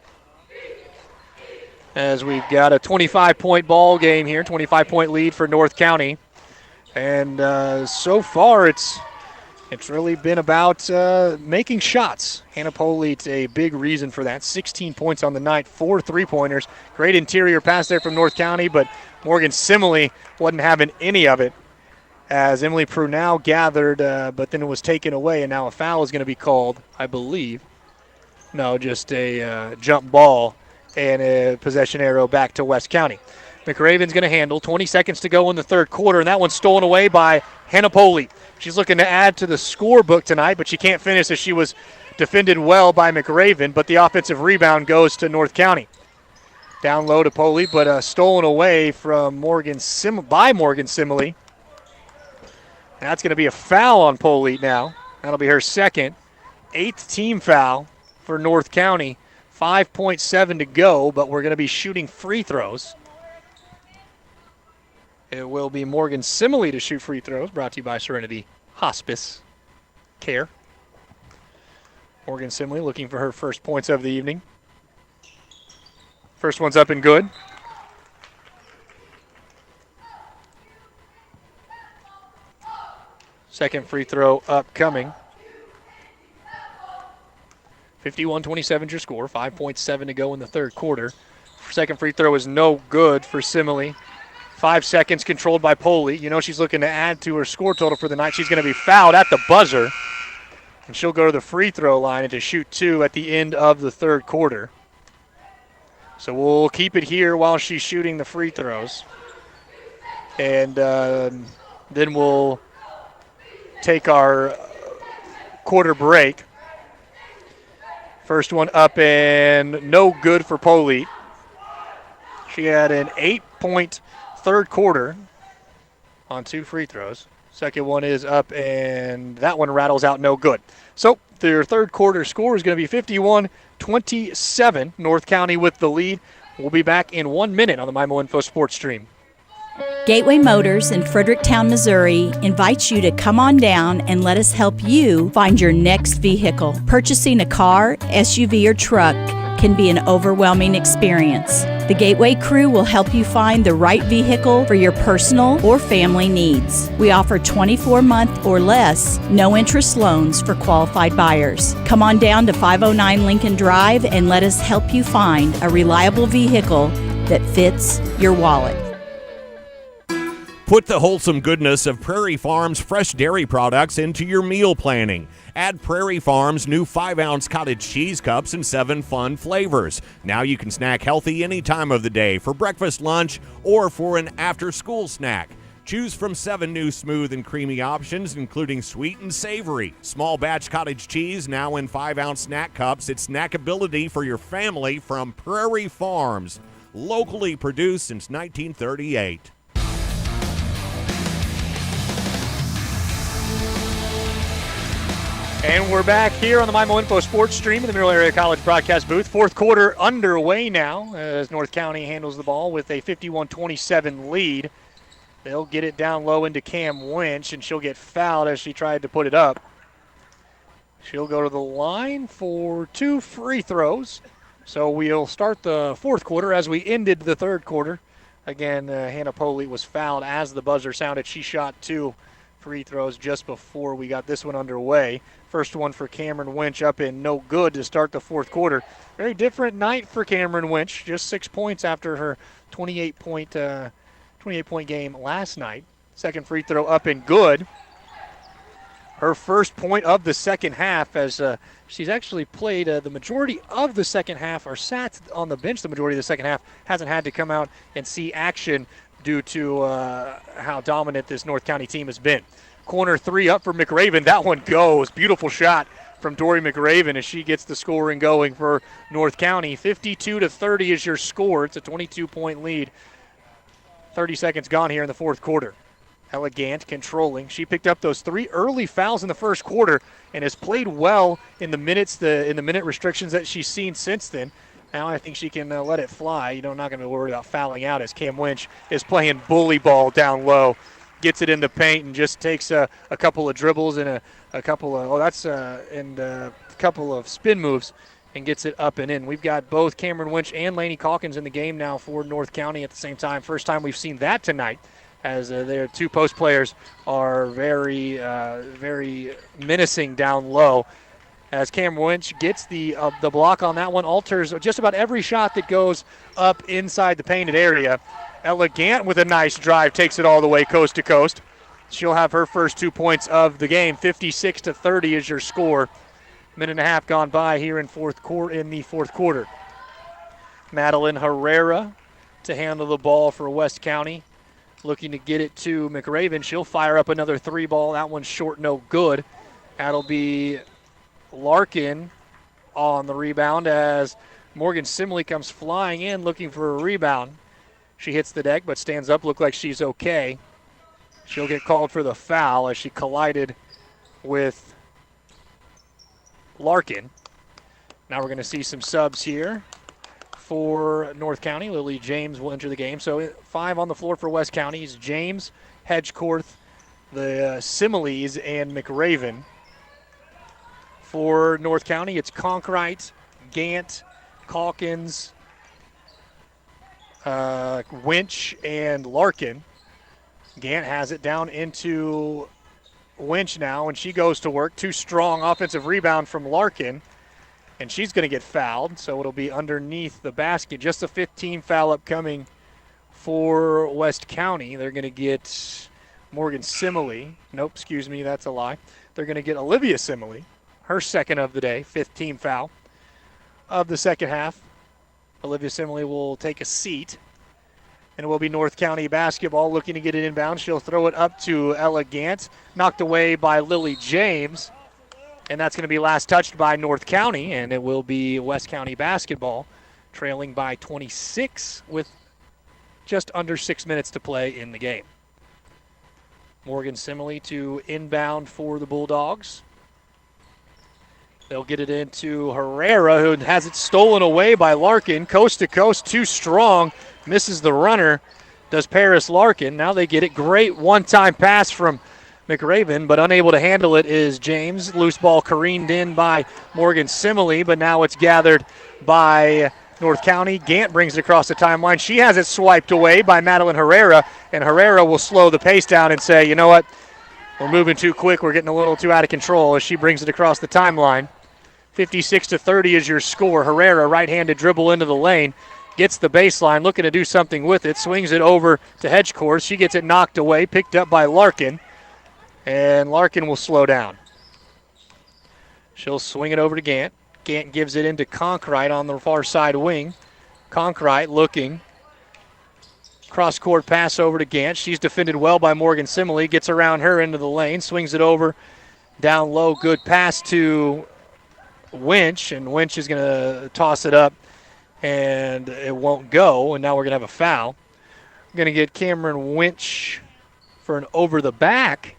As we've got a 25-point ball game here, 25-point lead for North County. And so far it's really been about making shots. Hannah Polite, a big reason for that. 16 points on the night, 4 3-pointers. Great interior pass there from North County, but Morgan Simley wasn't having any of it as Emily Prunell gathered, but then it was taken away, and now a foul is going to be called, I believe. No, just a jump ball and a possession arrow back to West County. McRaven's going to handle. 20 seconds to go in the third quarter, and that one's stolen away by Hannah Polite. She's looking to add to the scorebook tonight, but she can't finish as she was defended well by McRaven, but the offensive rebound goes to North County. Down low to Polite, but stolen away from Morgan Simley. That's going to be a foul on Polite now. That'll be her second. 8th team foul for North County. 5.7 to go, but we're going to be shooting free throws. It will be Morgan Simley to shoot free throws, brought to you by Serenity Hospice Care. Morgan Simley looking for her first points of the evening. First one's up and good. Second free throw upcoming. 51-27 is your score, 5.7 to go in the third quarter. Second free throw is no good for Simley. 5 seconds controlled by Polite. You know she's looking to add to her score total for the night. She's going to be fouled at the buzzer. And she'll go to the free throw line and to shoot 2 at the end of the third quarter. So we'll keep it here while she's shooting the free throws. And then we'll take our quarter break. First one up and no good for Polite. She had an 8-point third quarter on 2 free throws. Second one is up, and that one rattles out no good. So their third quarter score is going to be 51-27. North County with the lead. We'll be back in 1 minute on the MyMo Info Sports Stream. Gateway Motors in Fredericktown, Missouri invites you to come on down and let us help you find your next vehicle. Purchasing a car, SUV, or truck can be an overwhelming experience. The Gateway crew will help you find the right vehicle for your personal or family needs. We offer 24-month or less, no-interest loans for qualified buyers. Come on down to 509 Lincoln Drive and let us help you find a reliable vehicle that fits your wallet. Put the wholesome goodness of Prairie Farms fresh dairy products into your meal planning. Add Prairie Farms' new 5-ounce cottage cheese cups and 7 fun flavors. Now you can snack healthy any time of the day for breakfast, lunch, or for an after-school snack. Choose from 7 new smooth and creamy options, including sweet and savory. Small batch cottage cheese now in 5-ounce snack cups. It's snackability for your family from Prairie Farms. Locally produced since 1938. And we're back here on the MyMo Info Sports Stream in the Mineral Area College broadcast booth. Fourth quarter underway now as North County handles the ball with a 51-27 lead. They'll get it down low into Cam Winch, and she'll get fouled as she tried to put it up. She'll go to the line for 2 free throws. So we'll start the fourth quarter as we ended the third quarter. Again, Hannah Poley was fouled as the buzzer sounded. She shot 2 free throws just before we got this one underway. First one for Cameron Winch up and no good to start the fourth quarter. Very different night for Cameron Winch. Just 6 points after her 28-point game last night. Second free throw up and good. Her first point of the second half as she's actually played the majority of the second half or sat on the bench the majority of the second half. Hasn't had to come out and see action due to how dominant this North County team has been. Corner 3 up for McRaven. That one goes. Beautiful shot from Dory McRaven as she gets the scoring going for North County. 52-30 is your score. It's a 22-point lead. 30 seconds gone here in the fourth quarter. Elegant controlling. She picked up those 3 early fouls in the first quarter and has played well in the minutes, in the minute restrictions that she's seen since then. Now I think she can let it fly. Not going to worry about fouling out as Cam Winch is playing bully ball down low. Gets it in the paint and just takes a couple of dribbles and a couple of spin moves and gets it up and in. We've got both Cameron Winch and Lainey Calkins in the game now for North County at the same time. First time we've seen that tonight, as their 2 post players are very menacing down low. As Cameron Winch gets the block on that one, alters just about every shot that goes up inside the painted area. Elegant with a nice drive, takes it all the way coast to coast. She'll have her first 2 points of the game. 56-30 is your score. Minute and a half gone by here in the fourth quarter. Madeline Herrera to handle the ball for West County. Looking to get it to McRaven. She'll fire up another 3 ball. That one's short, no good. That'll be Larkin on the rebound as Morgan Simley comes flying in looking for a rebound. She hits the deck but stands up, look like she's okay. She'll get called for the foul as she collided with Larkin. Now we're going to see some subs here for North County. Lily James will enter the game. So 5 on the floor for West County is James, Hedgecorth, the Similes, and McRaven. For North County, it's Conkright, Gant, Calkins, Winch, and Larkin. Gant has it down into Winch now, and she goes to work. 2 strong offensive rebound from Larkin, and she's going to get fouled, so it'll be underneath the basket. Just a 15 foul upcoming for West County. They're going to get Morgan Simile. Nope, excuse me, that's a lie. They're going to get Olivia Simile, her second of the day, 15 foul of the second half. Olivia Simile will take a seat, and it will be North County basketball looking to get it inbound. She'll throw it up to Elegant, knocked away by Lily James, and that's going to be last touched by North County, and it will be West County basketball trailing by 26 with just under 6 minutes to play in the game. Morgan Simile to inbound for the Bulldogs. They'll get it into Herrera, who has it stolen away by Larkin. Coast to coast, 2 strong. Misses the runner, does Paris Larkin. Now they get it. Great one-time pass from McRaven, but unable to handle it is James. Loose ball careened in by Morgan Simile, but now it's gathered by North County. Gant brings it across the timeline. She has it swiped away by Madeline Herrera, and Herrera will slow the pace down and say, you know what, we're moving too quick. We're getting a little too out of control as she brings it across the timeline. 56-30 is your score. Herrera, right-handed dribble into the lane, gets the baseline, looking to do something with it, swings it over to Hedgecorth. She gets it knocked away, picked up by Larkin, and Larkin will slow down. She'll swing it over to Gant. Gant gives it into Conkright on the far side wing. Conkright looking. Cross-court pass over to Gant. She's defended well by Morgan Simile, gets around her into the lane, swings it over down low. Good pass to Winch, and Winch is going to toss it up, and it won't go, and now we're going to have a foul. We're going to get Cameron Winch for an over the back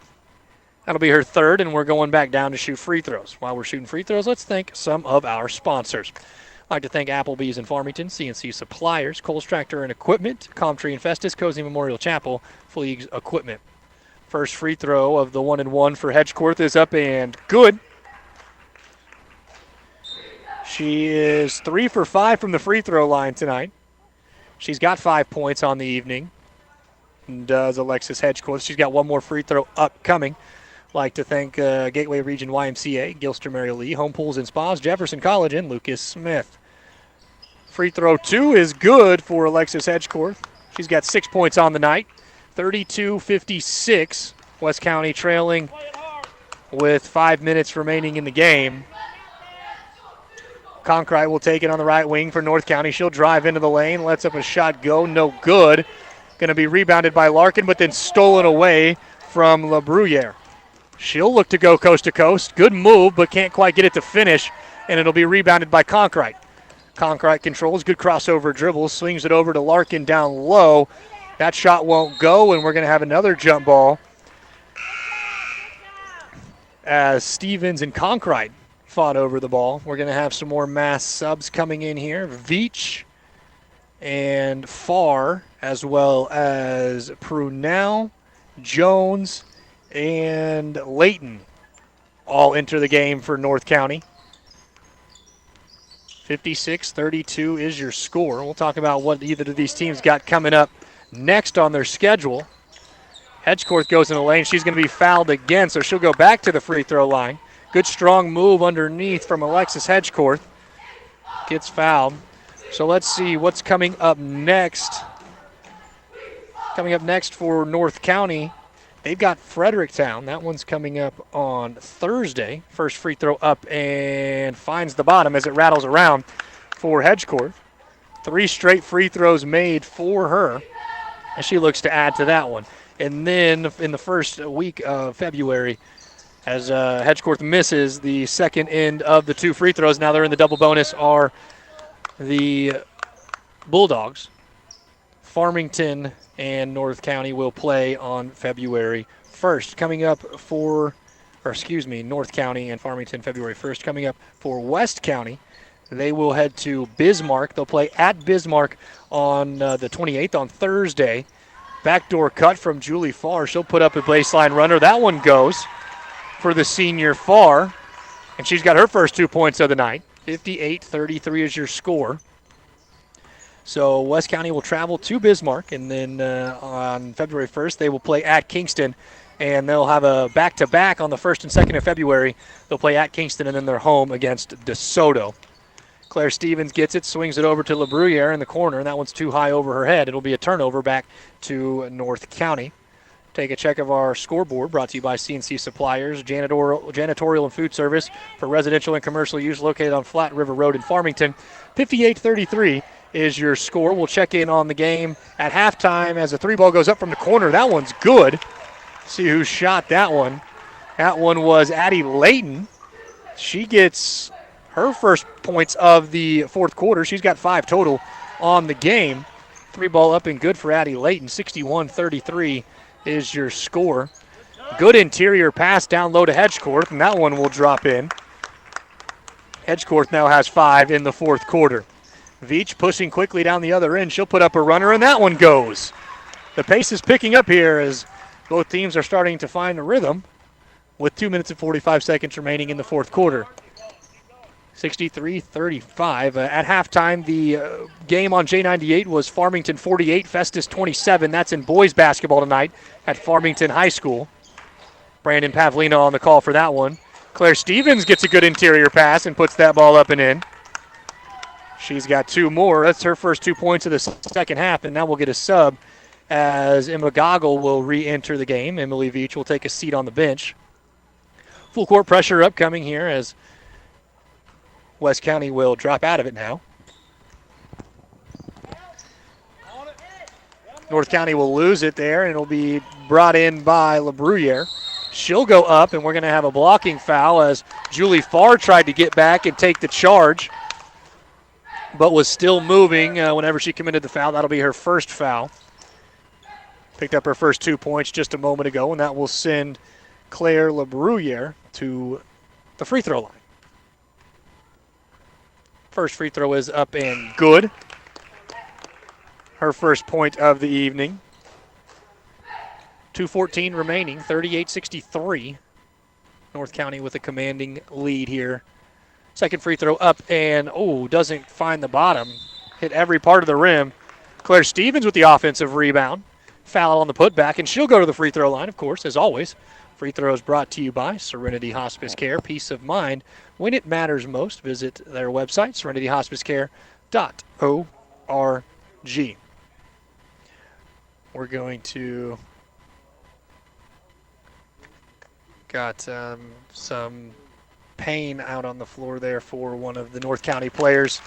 That'll be her third, and we're going back down to shoot free throws. While we're shooting free throws, let's thank some of our sponsors. I'd like to thank Applebee's in Farmington, CNC Suppliers, Coles Tractor and Equipment, Comtree and Festus, Cozy Memorial Chapel, Fleegs Equipment. First free throw of the 1-and-1 for Hedgecourt is up and good. She is 3 for 5 from the free throw line tonight. She's got 5 points on the evening. And does Alexis Hedgecourt. She's got one more free throw upcoming. Like to thank Gateway Region YMCA, Gilster Mary Lee, Home Pools and Spas, Jefferson College, and Lucas Smith. Free throw 2 is good for Alexis Hedgecourt. She's got 6 points on the night. 32-56. West County trailing with 5 minutes remaining in the game. Conkright will take it on the right wing for North County. She'll drive into the lane, lets up a shot go, no good. Going to be rebounded by Larkin, but then stolen away from La Bruyere. She'll look to go coast to coast. Good move, but can't quite get it to finish, and it'll be rebounded by Conkright. Conkright controls, good crossover dribble, swings it over to Larkin down low. That shot won't go, and we're going to have another jump ball as Stevens and Conkright fought over the ball. We're going to have some more mass subs coming in here. Veach and Farr, as well as Prunell, Jones, and Layton all enter the game for North County. 56-32 is your score. We'll talk about what either of these teams got coming up next on their schedule. Hedgecourt goes in the lane. She's going to be fouled again, so she'll go back to the free throw line. Good strong move underneath from Alexis Hedgecourt. Gets fouled. So let's see what's coming up next. Coming up next for North County, they've got Fredericktown. That one's coming up on Thursday. First free throw up and finds the bottom as it rattles around for Hedgecourt. 3 straight free throws made for her, and she looks to add to that one. And then in the first week of February, as Hedgecourt misses the second end of the 2 free throws, now they're in the double bonus, are the Bulldogs. Farmington and North County will play on February 1st. Coming up for, North County and Farmington February 1st. Coming up for West County, they will head to Bismarck. They'll play at Bismarck on the 28th, on Thursday. Backdoor cut from Julie Farr. She'll put up a baseline runner. That one goes for the senior Farr, and she's got her first 2 points of the night. 58-33 is your score. So West County will travel to Bismarck, and then on February 1st, they will play at Kingston, and they'll have a back-to-back on the 1st and 2nd of February. They'll play at Kingston, and then they're home against DeSoto. Claire Stevens gets it, swings it over to La Bruyere in the corner, and that one's too high over her head. It'll be a turnover back to North County. Take a check of our scoreboard, brought to you by CNC Suppliers, janitorial and food service for residential and commercial use, located on Flat River Road in Farmington. 58-33 is your score. We'll check in on the game at halftime as the 3-ball goes up from the corner. That one's good. See who shot that one. That one was Addie Layton. She gets her first points of the fourth quarter. She's got 5 total on the game. 3-ball up and good for Addie Layton. 61-33 is your score. Good interior pass down low to Hedgecourt, and that one will drop in. Hedgecourt now has 5 in the fourth quarter. Veach pushing quickly down the other end. She'll put up a runner, and that one goes. The pace is picking up here as both teams are starting to find a rhythm with 2 minutes and 45 seconds remaining in the fourth quarter. 63-35. At halftime, the game on J98 was Farmington 48, Festus 27. That's in boys basketball tonight at Farmington High School. Brandon Pavlina on the call for that one. Claire Stevens gets a good interior pass and puts that ball up and in. She's got 2 more. That's her first 2 points of the second half, and now we'll get a sub as Emma Goggle will re-enter the game. Emily Veach will take a seat on the bench. Full court pressure upcoming here as West County will drop out of it now. North County will lose it there, and it'll be brought in by La Bruyere. She'll go up, and we're going to have a blocking foul as Julie Farr tried to get back and take the charge, but was still moving whenever she committed the foul. That'll be her first foul. Picked up her first 2 points just a moment ago, and that will send Claire LeBruyere to the free throw line. First free throw is up and good. Her first point of the evening. 2:14 remaining, 38-63. North County with a commanding lead here. Second free throw up and, doesn't find the bottom. Hit every part of the rim. Claire Stevens with the offensive rebound. Foul on the putback, and she'll go to the free throw line, of course, as always. Free throws brought to you by Serenity Hospice Care. Peace of mind when it matters most. Visit their website, serenityhospicecare.org. We're going to got some pain out on the floor there for one of the North County players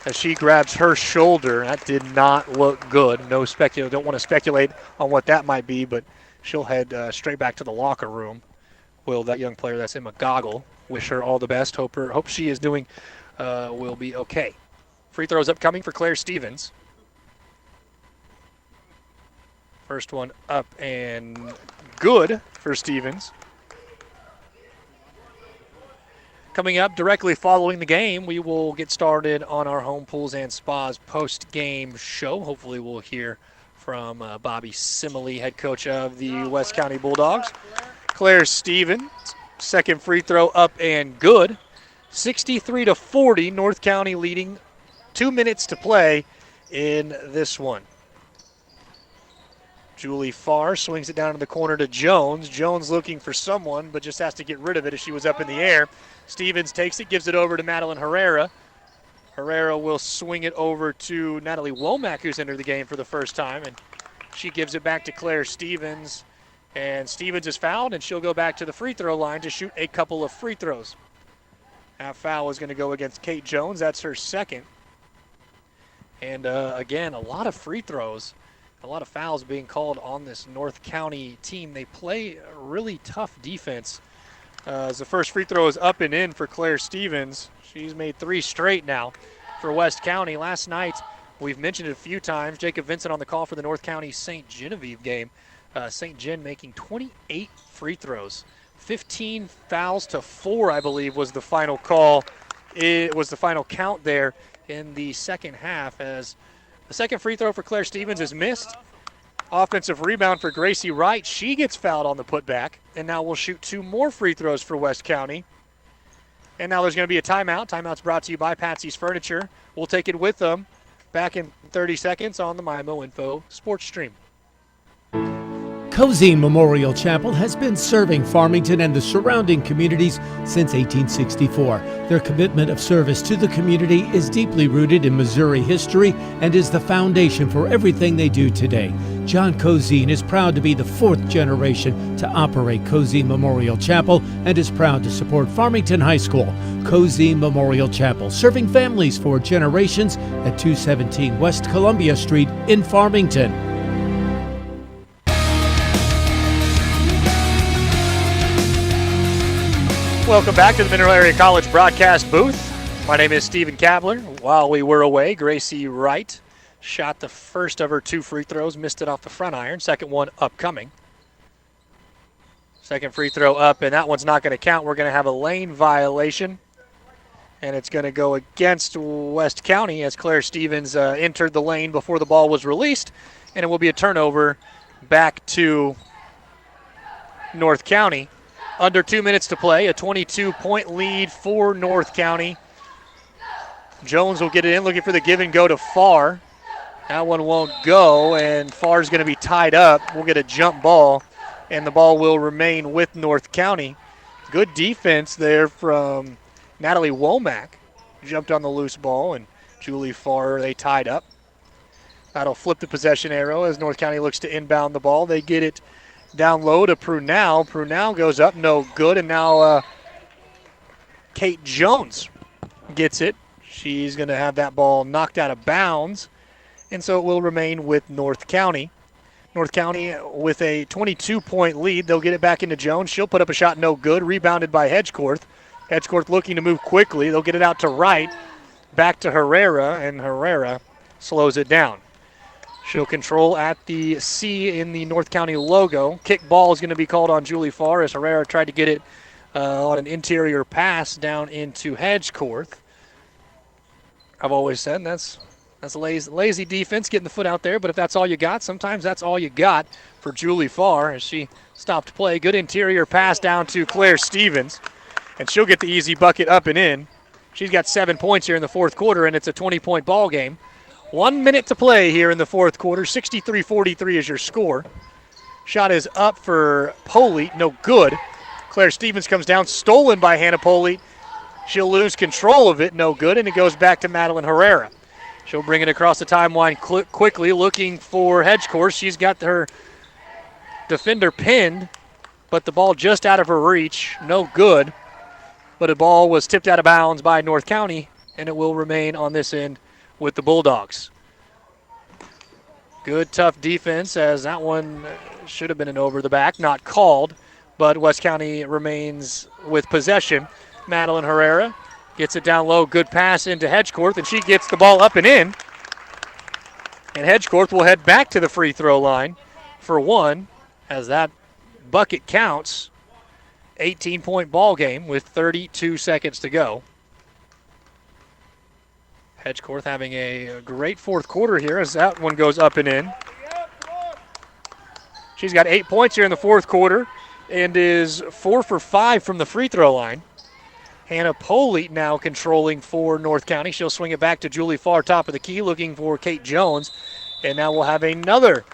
as she grabs her shoulder. That did not look good. Don't want to speculate on what that might be, but she'll head straight back to the locker room. Will that young player that's in McGoggle. Wish her all the best. Hope she is doing will be okay. Free throws upcoming for Claire Stevens. First one up and good for Stevens. Coming up directly following the game, we will get started on our Home Pools and Spas post-game show. Hopefully we'll hear from Bobby Simley, head coach of the West County Bulldogs. Claire Stevens, second free throw up and good. 63-40, North County leading. 2 minutes to play in this one. Julie Farr swings it down in the corner to Jones. Jones looking for someone, but just has to get rid of it as she was up in the air. Stevens takes it, gives it over to Madeline Herrera. Herrera will swing it over to Natalie Womack, who's entered the game for the first time, and she gives it back to Claire Stevens. And Stevens is fouled, and she'll go back to the free throw line to shoot a couple of free throws. That foul is going to go against Kate Jones. That's her second. And again, a lot of free throws. A lot of fouls being called on this North County team. They play a really tough defense. As the first free throw is up and in for Claire Stevens. She's made 3 straight now for West County. Last night, we've mentioned it a few times, Jacob Vincent on the call for the North County St. Genevieve game. St. Gen making 28 free throws. 15 fouls to 4, I believe, was the final call. It was the final count there in the second half as the second free throw for Claire Stevens is missed. Offensive rebound for Gracie Wright. She gets fouled on the putback, and now we'll shoot 2 more free throws for West County. And now there's going to be a timeout. Timeout's brought to you by Patsy's Furniture. We'll take it with them back in 30 seconds on the MIMO Info Sports Stream. Cozy Memorial Chapel has been serving Farmington and the surrounding communities since 1864. Their commitment of service to the community is deeply rooted in Missouri history and is the foundation for everything they do today. John Cozine is proud to be the 4th generation to operate Cozine Memorial Chapel and is proud to support Farmington High School. Cozine Memorial Chapel, serving families for generations at 217 West Columbia Street in Farmington. Welcome back to the Mineral Area College broadcast booth. My name is Stephen Kabler. While we were away, Gracie Wright shot the first of her 2 free throws, missed it off the front iron. Second one upcoming. Second free throw up, and that one's not going to count. We're going to have a lane violation, and it's going to go against West County as Claire Stevens entered the lane before the ball was released, and it will be a turnover back to North County. Under 2 minutes to play, a 22-point lead for North County. Jones will get it in, looking for the give and go to Farr. That one won't go, and Farr's going to be tied up. We'll get a jump ball, and the ball will remain with North County. Good defense there from Natalie Womack. Jumped on the loose ball, and Julie Farr, they tied up. That'll flip the possession arrow as North County looks to inbound the ball. They get it down low to Prunell. Prunell goes up, no good, and now Kate Jones gets it. She's going to have that ball knocked out of bounds, and so it will remain with North County. North County with a 22-point lead. They'll get it back into Jones. She'll put up a shot, no good, rebounded by Hedgecorth. Hedgecorth looking to move quickly. They'll get it out to Wright, back to Herrera, and Herrera slows it down. She'll control at the C in the North County logo. Kick ball is going to be called on Julie Farr as Herrera tried to get it on an interior pass down into Hedgecourt. I've always said that's a lazy defense, getting the foot out there, but if that's all you got, sometimes that's all you got for Julie Farr as she stopped play. Good interior pass down to Claire Stevens, and she'll get the easy bucket up and in. She's got 7 points here in the fourth quarter, and it's a 20-point ball game. 1 minute to play here in the fourth quarter. 63-43 is your score. Shot is up for Polite, no good. Claire Stevens comes down, stolen by Hannah Polite. She'll lose control of it, no good, and it goes back to Madeline Herrera. She'll bring it across the timeline quickly, looking for Hedgecourt. She's got her defender pinned, but the ball just out of her reach, no good. But a ball was tipped out of bounds by North County, and it will remain on this end with the Bulldogs. Good, tough defense, as that one should have been an over the back, not called, but West County remains with possession. Madeline Herrera gets it down low, good pass into Hedgecourt, and she gets the ball up and in. And Hedgecourt will head back to the free throw line for one, as that bucket counts. 18-point ball game with 32 seconds to go. Hedgecourt having a great fourth quarter here as that one goes up and in. She's got 8 points here in the fourth quarter and is 4 for 5 from the free throw line. Hannah Polite now controlling for North County. She'll swing it back to Julie Farr, top of the key, looking for Kate Jones. And now we'll have another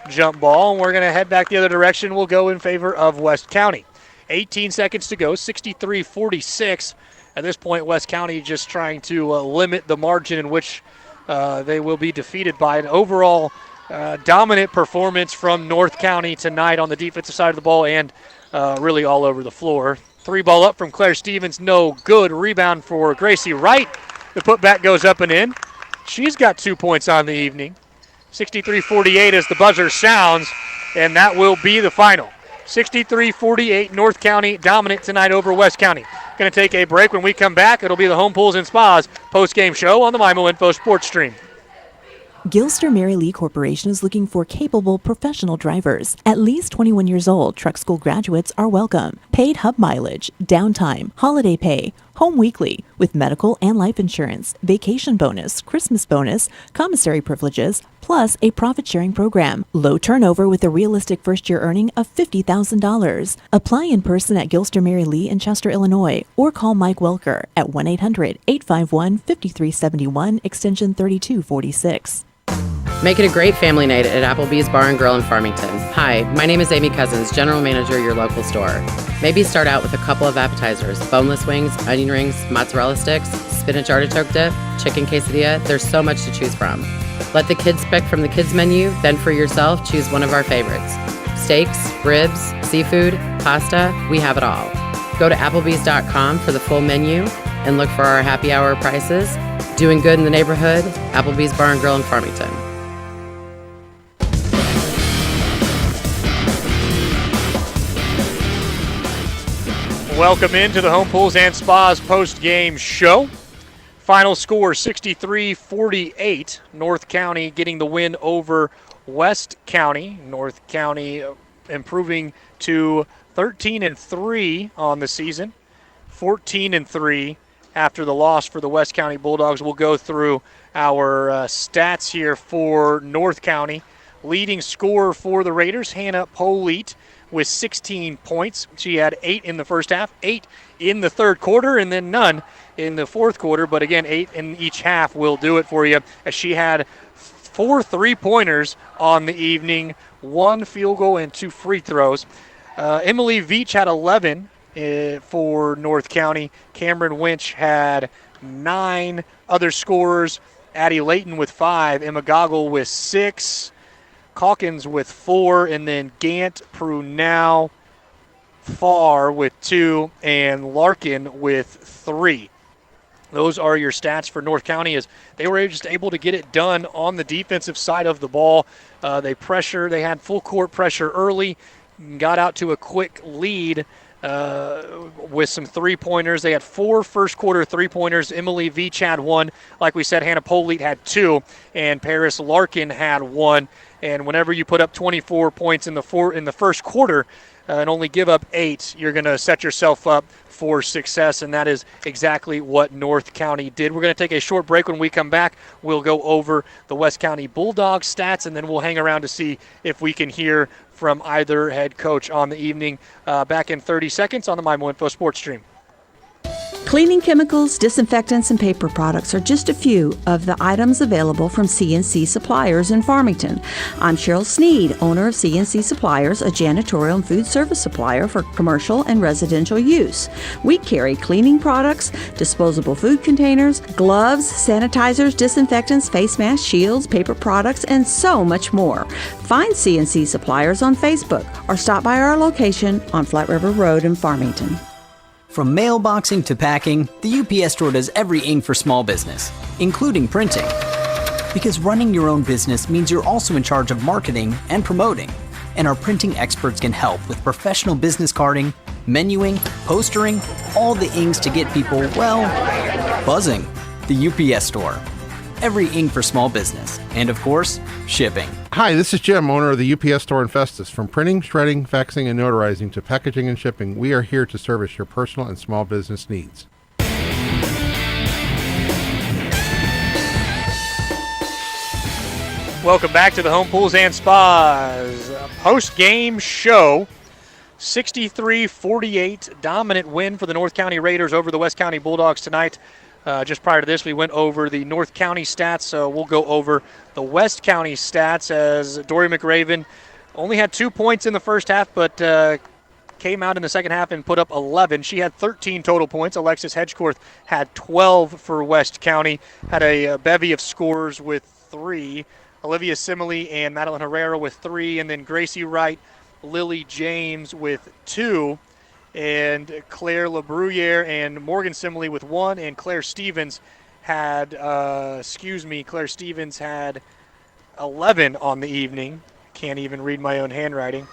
jump ball, and we're going to head back the other direction. We'll go in favor of West County. 18 seconds to go, 63-46. At this point, West County just trying to limit the margin in which they will be defeated by. An overall dominant performance from North County tonight on the defensive side of the ball and really all over the floor. Three ball up from Claire Stevens, no good. Rebound for Gracie Wright. The putback goes up and in. She's got 2 points on the evening. 63-48 as the buzzer sounds, and that will be the final. 63-48, North County dominant tonight over West County. Going to take a break. When we come back, it'll be the Home Pools and Spas post-game show on the MIMO Info Sports Stream. Gilster Mary Lee Corporation is looking for capable professional drivers. At least 21 years old, truck school graduates are welcome. Paid hub mileage, downtime, holiday pay, home weekly, with medical and life insurance, vacation bonus, Christmas bonus, commissary privileges, plus a profit-sharing program. Low turnover with a realistic first-year earning of $50,000. Apply in person at Gilster Mary Lee in Chester, Illinois, or call Mike Welker at 1-800-851-5371, extension 3246. Make it a great family night at Applebee's Bar and Grill in Farmington. Hi, my name is Amy Cousins, General Manager of your local store. Maybe start out with a couple of appetizers, boneless wings, onion rings, mozzarella sticks, spinach artichoke dip, chicken quesadilla. There's so much to choose from. Let the kids pick from the kids menu, then for yourself, choose one of our favorites. Steaks, ribs, seafood, pasta, we have it all. Go to Applebee's.com for the full menu and look for our happy hour prices. Doing good in the neighborhood, Applebee's Bar and Grill in Farmington. Welcome into the Home Pools and Spas post-game show. Final score 63-48. North County getting the win over West County. North County improving to 13-3 on the season, 14-3 after the loss for the West County Bulldogs. We'll go through our stats here for North County. Leading scorer for the Raiders, Hannah Polite, with 16 points. She had 8 in the first half, 8 in the third quarter, and then none in the fourth quarter. But again, 8 in each half will do it for you, as she had 4 3-pointers on the evening, 1 field goal and 2 free throws. Emily Veach had 11 for North County. Cameron Winch had 9 other scorers. Addie Layton with 5. Emma Goggle with 6. Calkins with 4, and then Gant, Prunell, Farr with 2, and Larkin with 3. Those are your stats for North County, as they were just able to get it done on the defensive side of the ball. They had full court pressure early, got out to a quick lead, with some three-pointers. They had 4 first-quarter three-pointers. Emily Veach had 1. Like we said, Hannah Polite had 2, and Paris Larkin had 1. And whenever you put up 24 points in the first quarter and only give up 8, you're going to set yourself up for success, and that is exactly what North County did. We're going to take a short break. When we come back, we'll go over the West County Bulldogs stats, and then we'll hang around to see if we can hear from either head coach on the evening. Back in 30 seconds on the MyMo Info Sports Stream. Cleaning chemicals, disinfectants, and paper products are just a few of the items available from C&C Suppliers in Farmington. I'm Cheryl Sneed, owner of C&C Suppliers, a janitorial and food service supplier for commercial and residential use. We carry cleaning products, disposable food containers, gloves, sanitizers, disinfectants, face masks, shields, paper products, and so much more. Find C&C Suppliers on Facebook or stop by our location on Flat River Road in Farmington. From mailboxing to packing, the UPS Store does everything for small business, including printing. Because running your own business means you're also in charge of marketing and promoting. And our printing experts can help with professional business carding, menuing, postering, all the inks to get people, well, buzzing. The UPS Store. Every ink for small business. And of course, shipping. Hi, this is Jim, owner of the UPS Store in Festus. From printing, shredding, faxing, and notarizing to packaging and shipping, we are here to service your personal and small business needs. Welcome back to the Home Pools and Spas post-game show. 63-48 dominant win for the North County Raiders over the West County Bulldogs tonight. Just prior to this, we went over the North County stats, so we'll go over the West County stats as Dory McRaven only had 2 points in the first half, but came out in the second half and put up 11. She had 13 total points. Alexis Hedgecorth had 12 for West County, had a bevy of scores with 3. Olivia Simley and Madeline Herrera with 3, and then Gracie Wright, Lily James with 2. And Claire LeBruyere and Morgan Simley with 1, and Claire Stevens had 11 on the evening. Can't even read my own handwriting.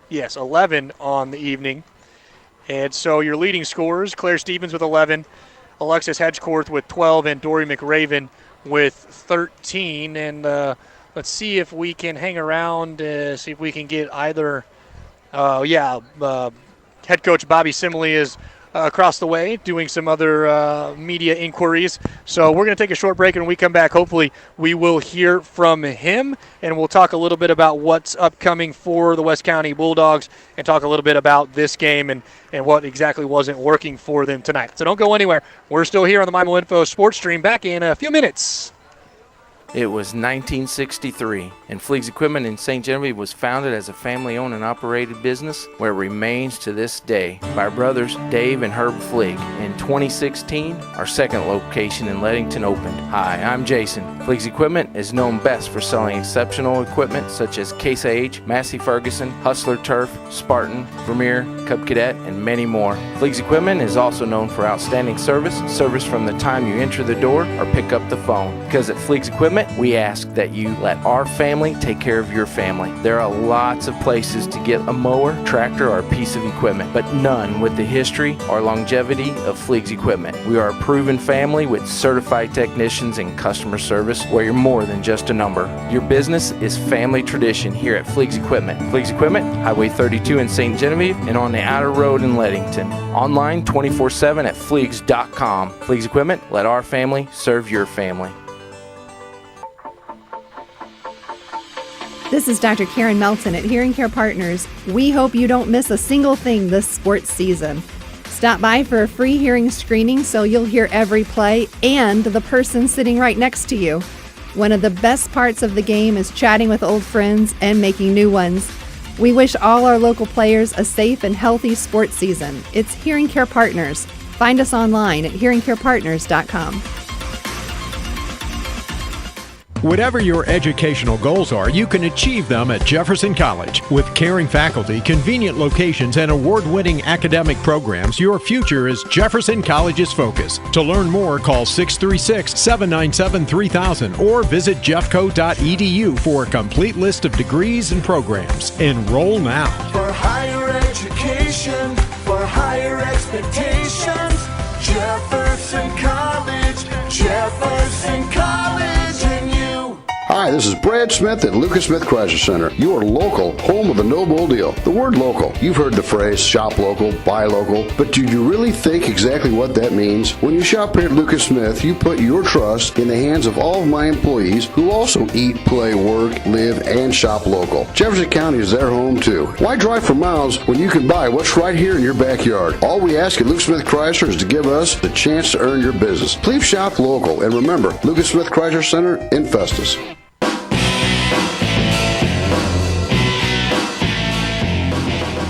Yes, 11 on the evening. And so your leading scorers, Claire Stevens with 11, Alexis Hedgecorth with 12, and Dory McRaven with 13. And let's see if we can hang around, see if we can get either head coach Bobby Simley is across the way doing some other media inquiries. So we're going to take a short break, and when we come back, hopefully we will hear from him, and we'll talk a little bit about what's upcoming for the West County Bulldogs and talk a little bit about this game and what exactly wasn't working for them tonight. So don't go anywhere. We're still here on the MyMo Info Sports Stream. Back in a few minutes. It was 1963, and Fleeg's Equipment in St. Genevieve was founded as a family-owned and operated business where it remains to this day by our brothers Dave and Herb Fleeg. In 2016, our second location in Leadington opened. Hi, I'm Jason. Fleeg's Equipment is known best for selling exceptional equipment such as Case IH, Massey Ferguson, Hustler Turf, Spartan, Vermeer, Cub Cadet, and many more. Fleeg's Equipment is also known for outstanding service from the time you enter the door or pick up the phone. Because at Fleeg's Equipment, we ask that you let our family take care of your family. There are lots of places to get a mower, tractor, or a piece of equipment, but none with the history or longevity of Fleeg's Equipment. We are a proven family with certified technicians and customer service where you're more than just a number. Your business is family tradition here at Fleeg's Equipment. Fleeg's Equipment, Highway 32 in St. Genevieve and on the outer road in Leadington. Online 24/7 at Fleegs.com. Fleeg's Equipment, let our family serve your family. This is Dr. Karen Melton at Hearing Care Partners. We hope you don't miss a single thing this sports season. Stop by for a free hearing screening so you'll hear every play and the person sitting right next to you. One of the best parts of the game is chatting with old friends and making new ones. We wish all our local players a safe and healthy sports season. It's Hearing Care Partners. Find us online at hearingcarepartners.com. Whatever your educational goals are, you can achieve them at Jefferson College. With caring faculty, convenient locations, and award-winning academic programs, your future is Jefferson College's focus. To learn more, call 636-797-3000 or visit jeffco.edu for a complete list of degrees and programs. Enroll now. For higher education. higher expectations. Jefferson College, Jefferson College, and you. Hi, this is Brad Smith at Lucas Smith Chrysler Center, your local home of the no bull deal. The word local, you've heard the phrase shop local, buy local, but do you really think exactly what that means? When you shop here at Lucas Smith, you put your trust in the hands of all of my employees who also eat, play, work, live, and shop local. Jefferson County is their home too. Why drive for miles when you can buy what's right here in your backyard? All we ask at Lucas Smith Chrysler is to give us the chance to earn your business. Please shop local, and remember, Lucas Smith Chrysler Center in Festus.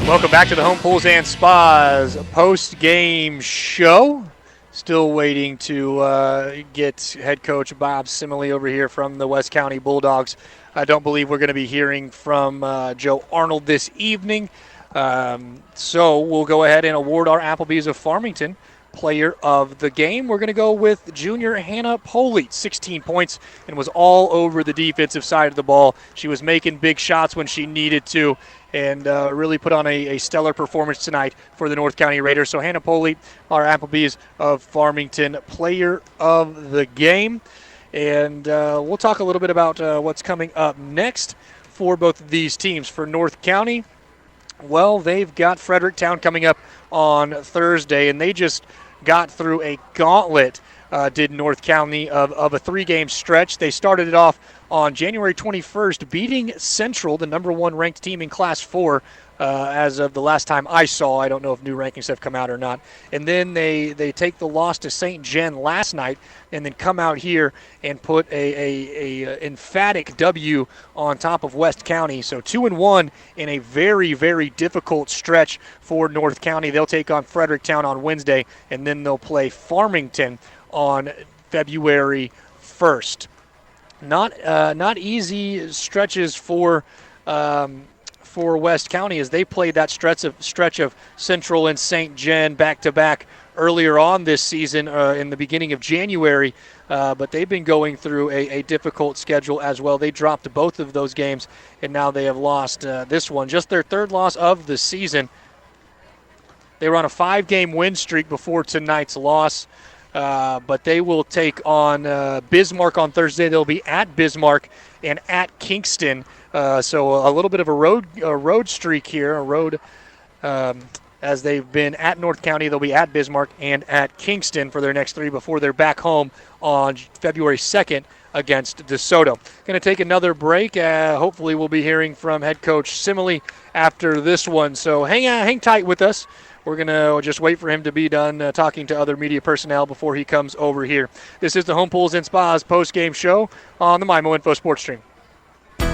Welcome back to the Home Pools and Spas post-game show. Still waiting to get head coach Bob Simley over here from the West County Bulldogs. I don't believe we're going to be hearing from Joe Arnold this evening. So we'll go ahead and award our Applebee's of Farmington player of the game. We're going to go with junior Hannah Polite, 16 points, and was all over the defensive side of the ball. She was making big shots when she needed to, and really put on a stellar performance tonight for the North County Raiders. So Hannah Polite, our Applebee's of Farmington player of the game. And we'll talk a little bit about what's coming up next for both of these teams. For North County, well, they've got Fredericktown coming up on Thursday, and they just got through a gauntlet, did North County, of a 3-game stretch. They started it off on January 21st, beating Central, the number 1 ranked team in Class 4, as of the last time I saw. I don't know if new rankings have come out or not. And then they take the loss to St. Gen last night, and then come out here and put a emphatic W on top of West County. So 2-1 in a very, very difficult stretch for North County. They'll take on Fredericktown on Wednesday, and then they'll play Farmington on February 1st. Not easy stretches for West County, as they played that stretch of Central and St. Gen back-to-back earlier on this season in the beginning of January, but they've been going through a difficult schedule as well. They dropped both of those games, and now they have lost this one, just their 3rd loss of the season. They were on a 5-game win streak before tonight's loss, but they will take on Bismarck on Thursday. They'll be at Bismarck and at Kingston. So a little bit of a road streak here, as they've been at North County. They'll be at Bismarck and at Kingston for their next 3 before they're back home on February 2nd against DeSoto. Going to take another break. Hopefully we'll be hearing from head coach Simley after this one. So hang tight with us. We're going to just wait for him to be done talking to other media personnel before he comes over here. This is the Home Pools and Spas post-game show on the MIMO Info Sports Stream.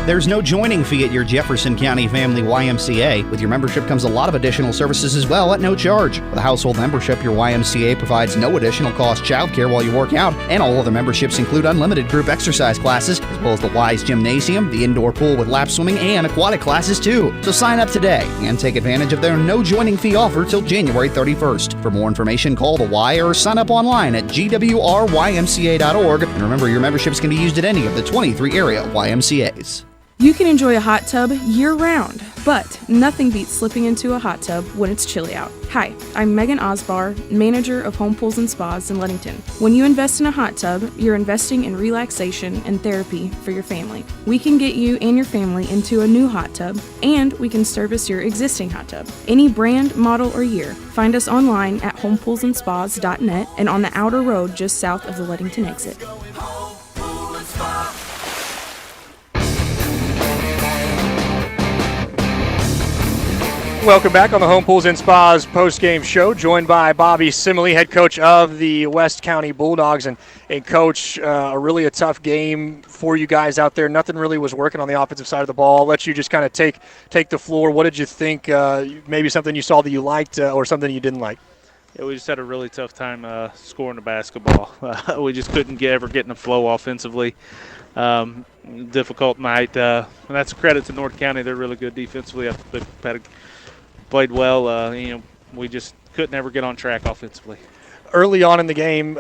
There's no joining fee at your Jefferson County Family YMCA. With your membership comes a lot of additional services as well at no charge. With a household membership, your YMCA provides no additional cost childcare while you work out, and all other memberships include unlimited group exercise classes, as well as the Wise Gymnasium, the indoor pool with lap swimming, and aquatic classes too. So sign up today and take advantage of their no joining fee offer till January 31st. For more information, call the Y or sign up online at gwrymca.org. And remember, your memberships can be used at any of the 23 area YMCAs. You can enjoy a hot tub year-round, but nothing beats slipping into a hot tub when it's chilly out. Hi, I'm Megan Osbar, manager of Home Pools and Spas in Leadington. When you invest in a hot tub, you're investing in relaxation and therapy for your family. We can get you and your family into a new hot tub, and we can service your existing hot tub. Any brand, model, or year. Find us online at homepoolsandspas.net and on the outer road just south of the Leadington exit. Welcome back on the Home Pools and Spas post-game show, joined by Bobby Simley, head coach of the West County Bulldogs. And Coach, really a tough game for you guys out there. Nothing really was working on the offensive side of the ball. I'll let you just kind of take the floor. What did you think? Maybe something you saw that you liked or something you didn't like? Yeah, we just had a really tough time scoring the basketball. We just couldn't ever get in the flow offensively. Difficult night. And that's a credit to North County. They're really good defensively. They've played well. We just couldn't ever get on track offensively. early on in the game,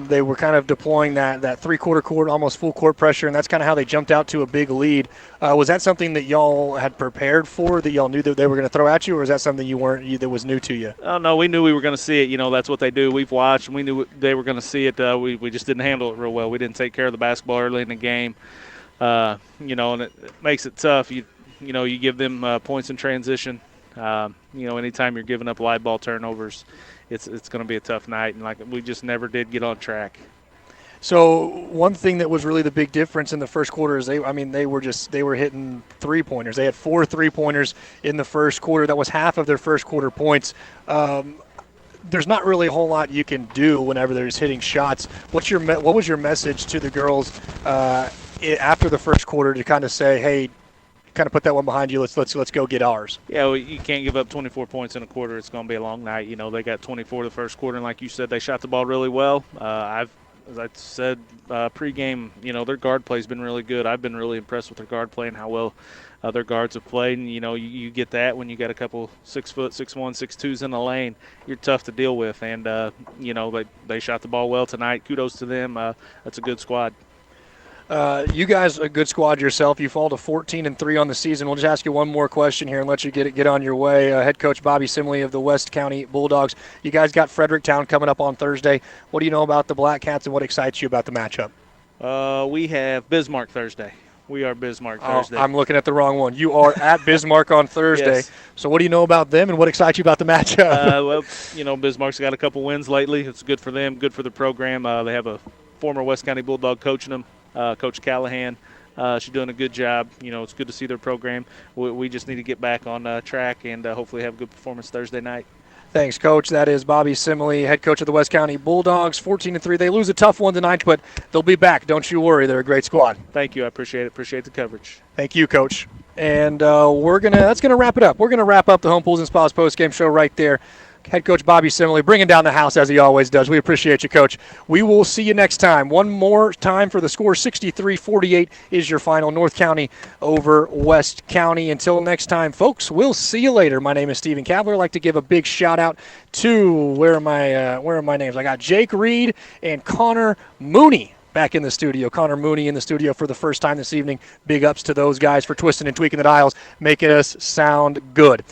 they were kind of deploying that three-quarter court, almost full court pressure, and that's kind of how they jumped out to a big lead. Was that something that y'all had prepared for, that y'all knew that they were going to throw at you, or is that something that was new to you? Oh, no, we knew we were going to see it. That's what they do. We've watched, and we knew they were going to see it. We just didn't handle it real well. We didn't take care of the basketball early in the game, and it makes it tough. You give them points in transition. Anytime you're giving up live ball turnovers, it's going to be a tough night, and we just never did get on track. So one thing that was really the big difference in the first quarter is they were hitting three-pointers. They had 4 3-pointers in the first quarter. That was half of their first quarter points. There's not really a whole lot you can do whenever they're just hitting shots. What was your message to the girls after the first quarter to kind of say, hey, kind of put that one behind you, let's go get ours? Yeah, well, you can't give up 24 points in a quarter. It's going to be a long night. They got 24 the first quarter, and like you said, they shot the ball really well. As I said pregame, their guard play has been really good. I've been really impressed with their guard play and how well their guards have played. And, you get that when you got a couple 6', 6'1", 6'2" in the lane. You're tough to deal with. And, they shot the ball well tonight. Kudos to them. That's a good squad. You guys a good squad yourself. You fall to 14-3 on the season. We'll just ask you one more question here and let you get on your way. Head coach Bobby Simley of the West County Bulldogs. You guys got Fredericktown coming up on Thursday. What do you know about the Black Cats and what excites you about the matchup? We have Bismarck Thursday. We are Bismarck Thursday. I'm looking at the wrong one. You are at Bismarck on Thursday. Yes. So what do you know about them and what excites you about the matchup? Bismarck's got a couple wins lately. It's good for them, good for the program. They have a former West County Bulldog coaching them. Coach Callahan, she's doing a good job. It's good to see their program. We just need to get back on track and hopefully have a good performance Thursday night. Thanks, Coach. That is Bobby Simley, head coach of the West County Bulldogs, 14-3. They lose a tough one tonight, but they'll be back. Don't you worry. They're a great squad. Thank you. I appreciate it. Appreciate the coverage. Thank you, Coach. And that's gonna wrap it up. We're gonna wrap up the Home Pools and Spas postgame show right there. Head coach Bobby Simley bringing down the house as he always does. We appreciate you, Coach. We will see you next time. One more time for the score, 63-48 is your final. North County over West County. Until next time, folks, we'll see you later. My name is Stephen Cavler. I'd like to give a big shout-out to, where are my names? I got Jake Reed and Connor Mooney back in the studio. Connor Mooney in the studio for the first time this evening. Big ups to those guys for twisting and tweaking the dials, making us sound good.